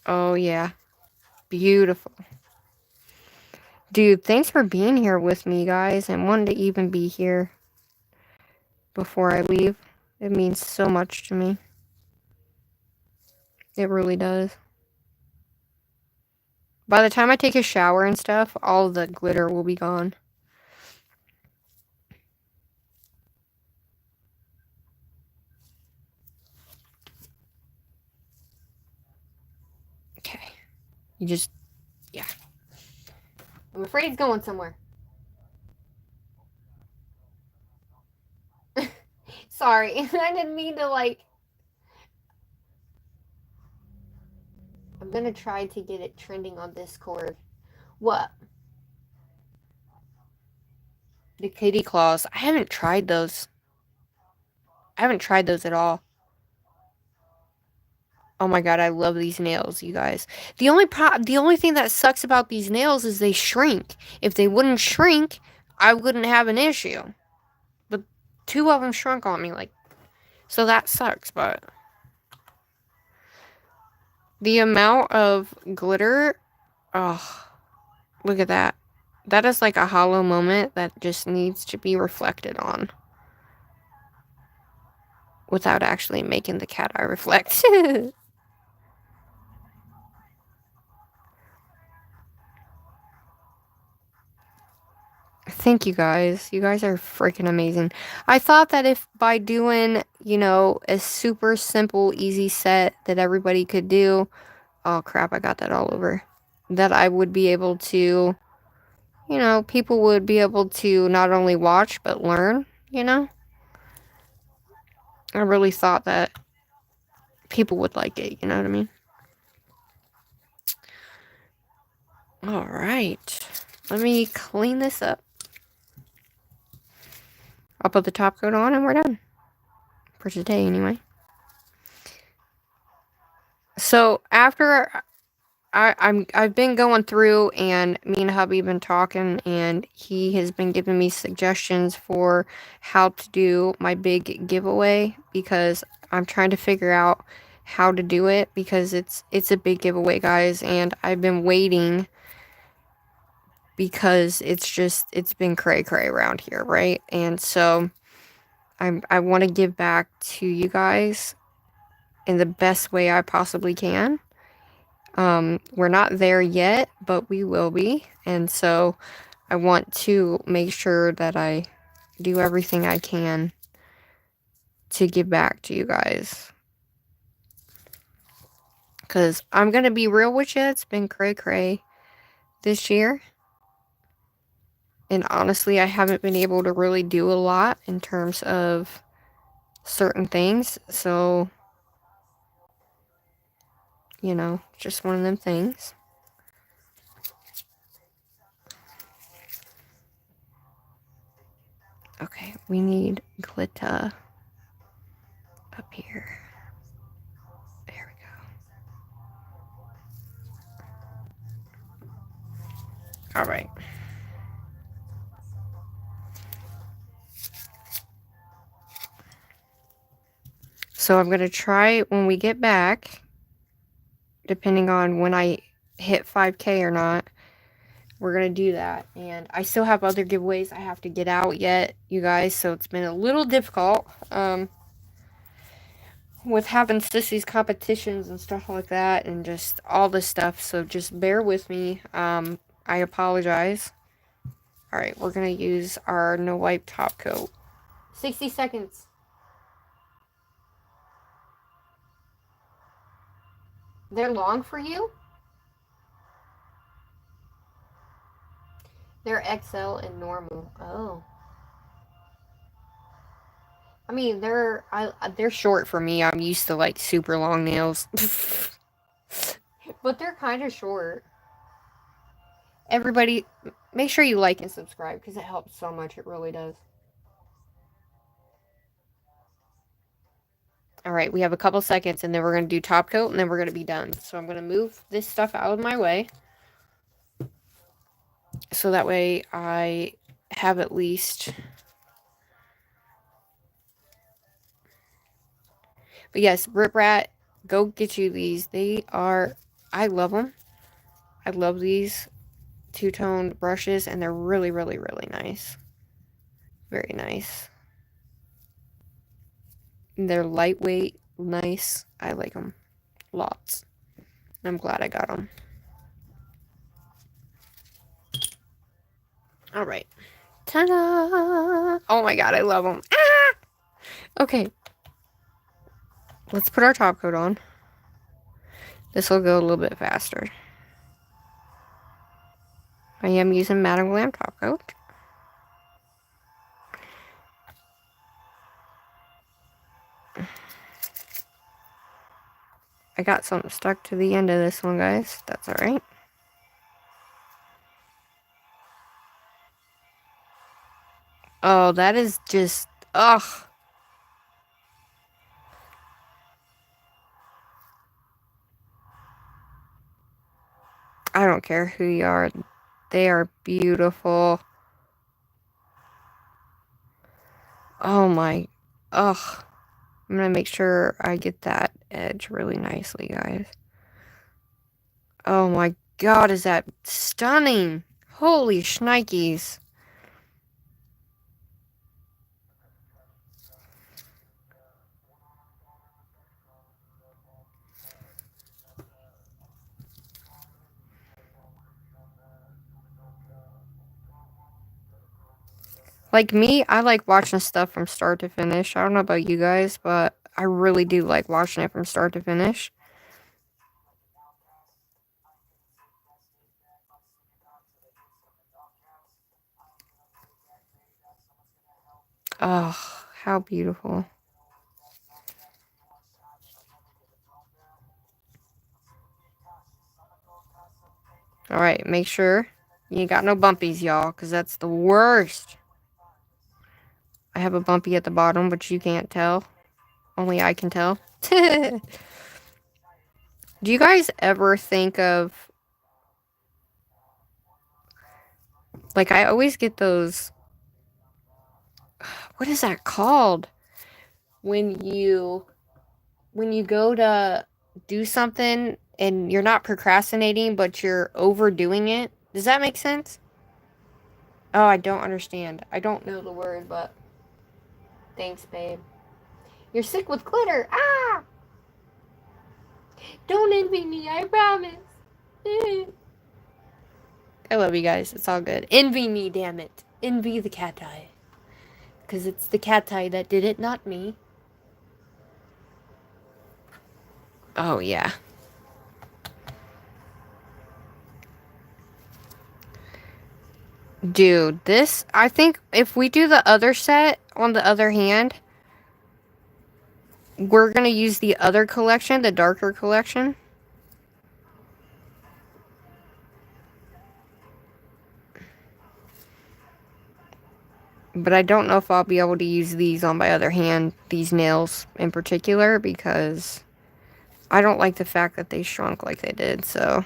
Oh, yeah. Beautiful. Dude, thanks for being here with me, guys, and wanting to even be here before I leave. It means so much to me. It really does. By the time I take a shower and stuff, all the glitter will be gone. Okay. You just... Yeah. I'm afraid it's going somewhere. Sorry. I didn't mean to, like... I'm gonna try to get it trending on Discord. What? The kitty claws. I haven't tried those. I haven't tried those at all. Oh my god, I love these nails, you guys. The only thing that sucks about these nails is they shrink. If they wouldn't shrink, I wouldn't have an issue. But 2 of them shrunk on me, like, so that sucks, but The amount of glitter, oh, look at that. That is like a hollow moment that just needs to be reflected on without actually making the cat eye reflect. Thank you guys. You guys are freaking amazing. I thought that if by doing, you know, a super simple, easy set that everybody could do, oh crap, I got that all over, that I would be able to, you know, people would be able to not only watch, but learn, you know? I really thought that people would like it, you know what I mean? Alright. Let me clean this up. I'll put the top coat on and we're done. For today, anyway. So, after I've been going through, and me and hubby been talking, and he has been giving me suggestions for how to do my big giveaway, because I'm trying to figure out how to do it, because it's a big giveaway, guys, and I've been waiting because it's been cray around here, right? And so I want to give back to you guys in the best way I possibly can. We're not there yet, but we will be. And so I want to make sure that I do everything I can to give back to you guys. Because I'm going to be real with you, it's been cray this year. And honestly, I haven't been able to really do a lot in terms of certain things. So, you know, just one of them things. Okay, we need glitter up here. There we go. All right. So I'm going to try when we get back, depending on when I hit 5K or not, we're going to do that. And I still have other giveaways I have to get out yet, you guys, so it's been a little difficult with having sissies competitions and stuff like that, and just all this stuff, so just bear with me. I apologize. Alright, we're going to use our no wipe top coat. 60 seconds. They're long for you? They're XL and normal. Oh. I mean, they're short for me. I'm used to like super long nails. But they're kind of short. Everybody, make sure you like and subscribe because it helps so much. It really does. Alright, we have a couple seconds and then we're going to do top coat and then we're going to be done. So I'm going to move this stuff out of my way. So that way I have at least... But yes, BRITTBRAT, go get you these. They are... I love them. I love these two-tone brushes and they're really nice. Very nice. They're lightweight, nice. I like them lots. I'm glad I got them. All right. Ta-da! Oh my god, I love them. Ah! Okay. Let's put our top coat on. This will go a little bit faster. I am using Madam Glam top coat. I got something stuck to the end of this one, guys. That's alright. Oh, that is just... Ugh. I don't care who you are. They are beautiful. Oh my... Ugh. I'm gonna make sure I get that edge really nicely, guys. Oh my god, is that stunning? Holy shnikes. Like me, I like watching stuff from start to finish. I don't know about you guys, but I really do like watching it from start to finish. Oh, how beautiful. Alright, make sure you ain't got no bumpies, y'all, because that's the worst. I have a bumpy at the bottom, but you can't tell. Only I can tell. Do you guys ever think of... Like, I always get those... What is that called? When you go to do something and you're not procrastinating, but you're overdoing it. Does that make sense? Oh, I don't understand. I don't know the word, but thanks, babe. You're sick with glitter. Ah! Don't envy me, I promise. I love you guys. It's all good. Envy me, damn it. Envy the cateye. Because it's the cateye that did it, not me. Oh, yeah. Dude, this... I think if we do the other set on the other hand... We're going to use the other collection, the darker collection. But I don't know if I'll be able to use these on my other hand, these nails in particular, because I don't like the fact that they shrunk like they did, so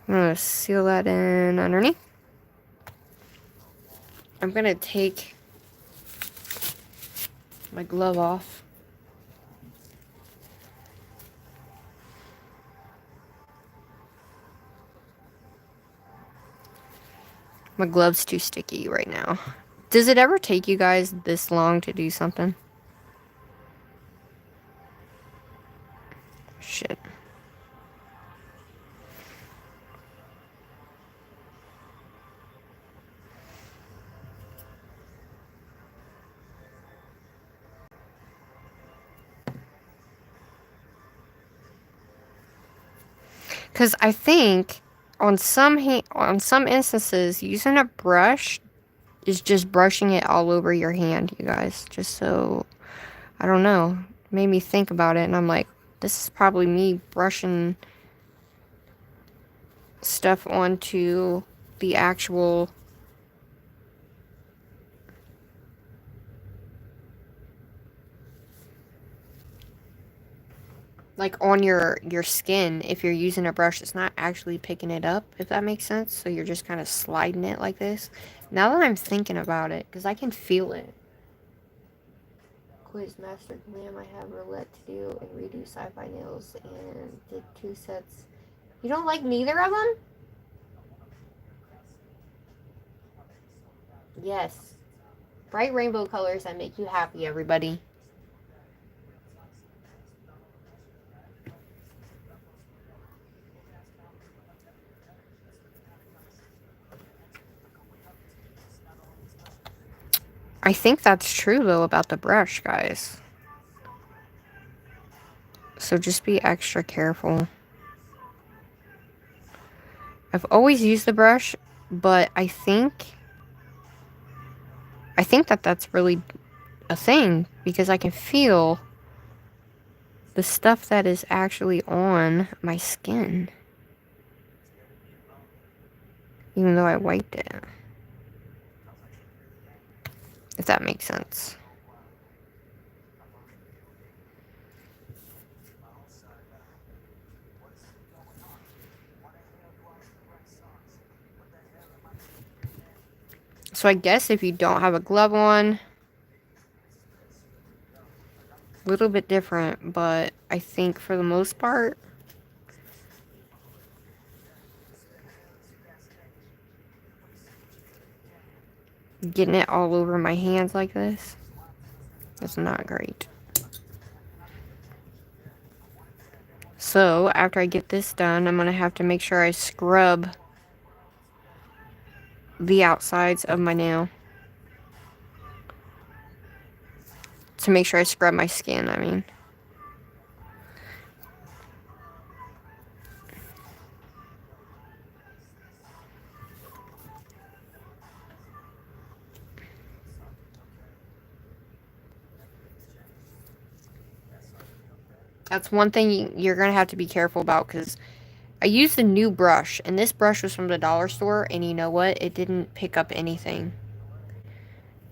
I'm going to seal that in underneath. I'm going to take my glove off. My glove's too sticky right now. Does it ever take you guys this long to do something? Shit. Because I think on some instances, using a brush is just brushing it all over your hand, you guys. Just so, I don't know. It made me think about it, and I'm like, this is probably me brushing stuff onto the actual... like on your skin. If you're using a brush, it's not actually picking it up, if that makes sense. So you're just kind of sliding it like this. Now that I'm thinking about it, because I can feel it. Quiz Master GLAM, I have roulette to do and redo sci-fi nails and did 2 sets. You don't like neither of them? Yes. Bright rainbow colors that make you happy, everybody. I think that's true, though, about the brush, guys. So just be extra careful. I've always used the brush, but I think that that's really a thing, because I can feel the stuff that is actually on my skin, even though I wiped it. If that makes sense. So I guess if you don't have a glove on, a little bit different, but I think for the most part, Getting it all over my hands like this. It's not great. So, after I get this done, I'm going to have to make sure I scrub the outsides of my nail. To make sure I scrub my skin, I mean. That's one thing you're going to have to be careful about, because I used a new brush, and this brush was from the dollar store, and you know what? It didn't pick up anything.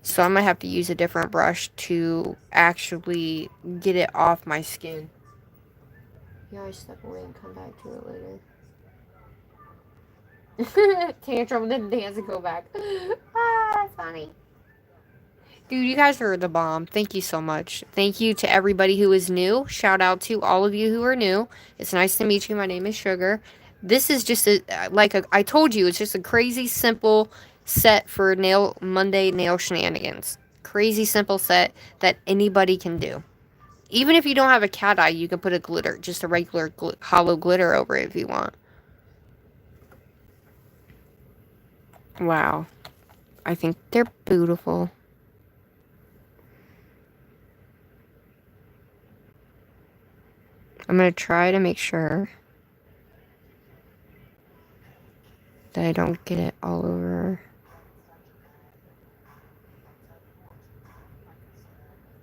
So I'm going to have to use a different brush to actually get it off my skin. Yeah, I step away and come back to it later. Tantrum, then dance and go back. Ah, that's funny. Dude, you guys are the bomb. Thank you so much. Thank you to everybody who is new. Shout out to all of you who are new. It's nice to meet you. My name is Sugar. This is just I told you, it's just a crazy simple set for Monday Nail Shenanigans. Crazy simple set that anybody can do. Even if you don't have a cat eye, you can put a glitter, just a regular hollow glitter over it if you want. Wow. I think they're beautiful. I'm going to try to make sure that I don't get it all over.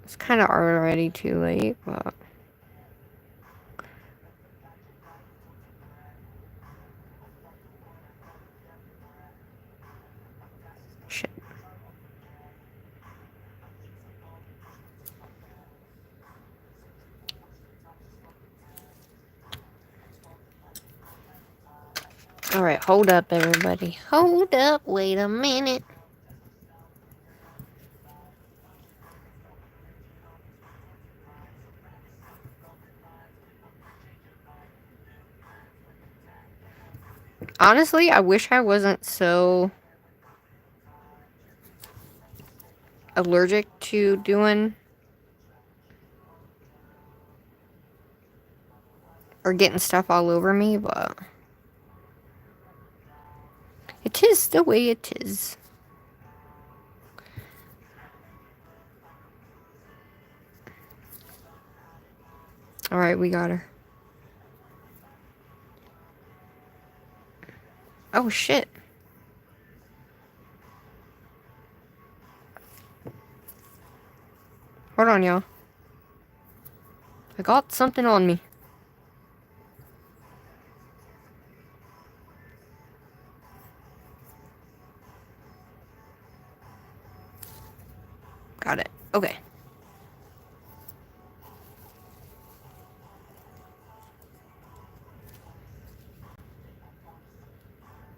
It's kind of already too late, but... Shit. Alright, hold up, everybody. Hold up, wait a minute. Honestly, I wish I wasn't so allergic to doing or getting stuff all over me, but it is the way it is. Alright, we got her. Oh, shit. Hold on, y'all. I got something on me. Got it. Okay.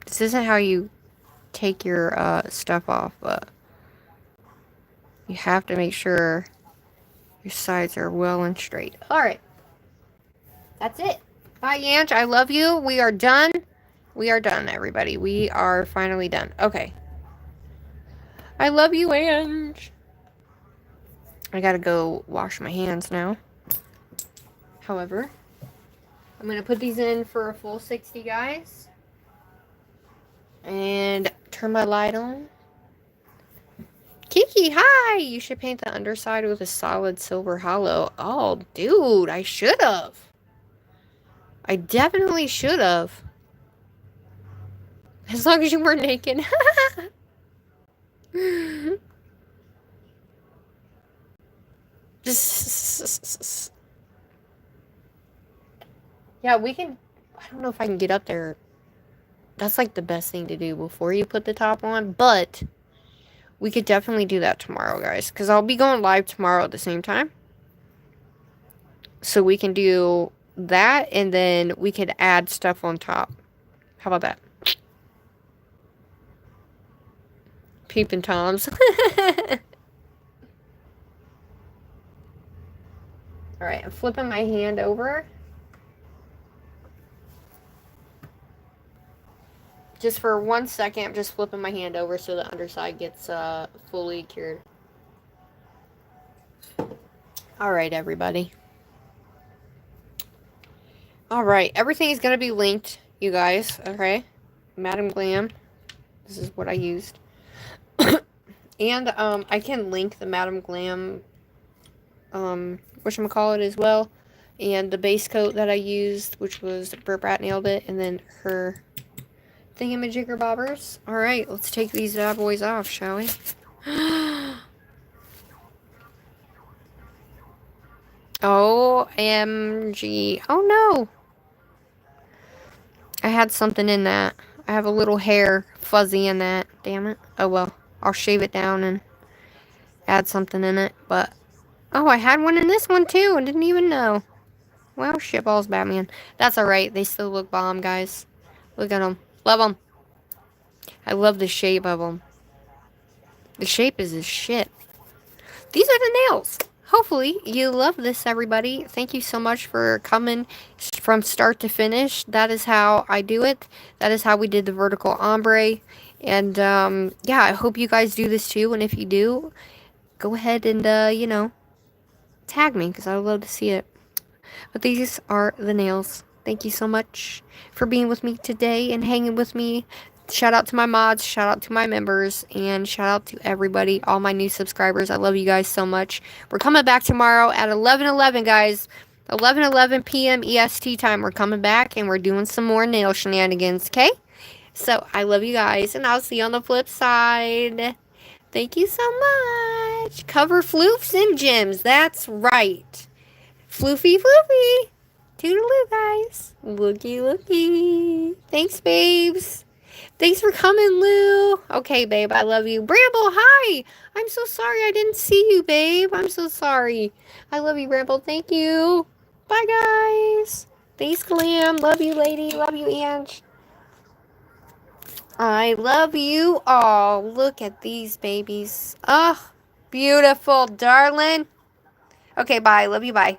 This isn't how you take your stuff off, but you have to make sure your sides are well and straight. Alright. That's it. Bye, Yanch. I love you. We are done. We are done, everybody. We are finally done. Okay. I love you, Ange. I gotta go wash my hands now. However, I'm gonna put these in for a full 60, guys. And turn my light on. Kiki, hi! You should paint the underside with a solid silver hollow. Oh, dude, I should have. I definitely should have. As long as you weren't naked. Yeah, we can... I don't know if I can get up there. That's like the best thing to do before you put the top on. But we could definitely do that tomorrow, guys. Because I'll be going live tomorrow at the same time. So we can do that. And then we could add stuff on top. How about that? Peeping Toms. Alright, I'm flipping my hand over. Just for 1 second, I'm just flipping my hand over so the underside gets fully cured. Alright, everybody. Alright, everything is going to be linked, you guys, okay? Madam Glam. This is what I used. And, I can link the Madam Glam, whatchamacallit as well. And the base coat that I used, which was BRITTBRATNAILDIT, and then her thingamajigger bobbers. Alright, let's take these bad boys off, shall we? OMG. Oh no! I had something in that. I have a little hair fuzzy in that. Damn it. Oh well. I'll shave it down and add something in it. But, oh, I had one in this one too. I didn't even know. Well, shitballs, Batman. That's alright. They still look bomb, guys. Look at them. Love them. I love the shape of them. The shape is a shit. These are the nails. Hopefully you love this, everybody. Thank you so much for coming from start to finish. That is how I do it. That is how we did the vertical ombre. And, yeah, I hope you guys do this too. And if you do, go ahead and, you know, tag me because I would love to see it. But these are the nails. Thank you so much for being with me today and hanging with me. Shout out to my mods, shout out to my members, and shout out to everybody, all my new subscribers. I love you guys so much. We're coming back tomorrow at 11:11, guys. 11:11 p.m. EST time. We're coming back, and we're doing some more nail shenanigans, okay? So, I love you guys, and I'll see you on the flip side. Thank you so much. Cover floofs and gems. That's right. Floofy, floofy. Toodaloo, guys. Looky, looky. Thanks, babes. Thanks for coming, Lou. Okay, babe, I love you. Bramble, hi. I'm so sorry I didn't see you, babe. I'm so sorry. I love you, Bramble. Thank you. Bye, guys. Thanks, Glam. Love you, lady. Love you, Ange. I love you all. Look at these babies. Oh, beautiful, darling. Okay, bye. Love you, bye.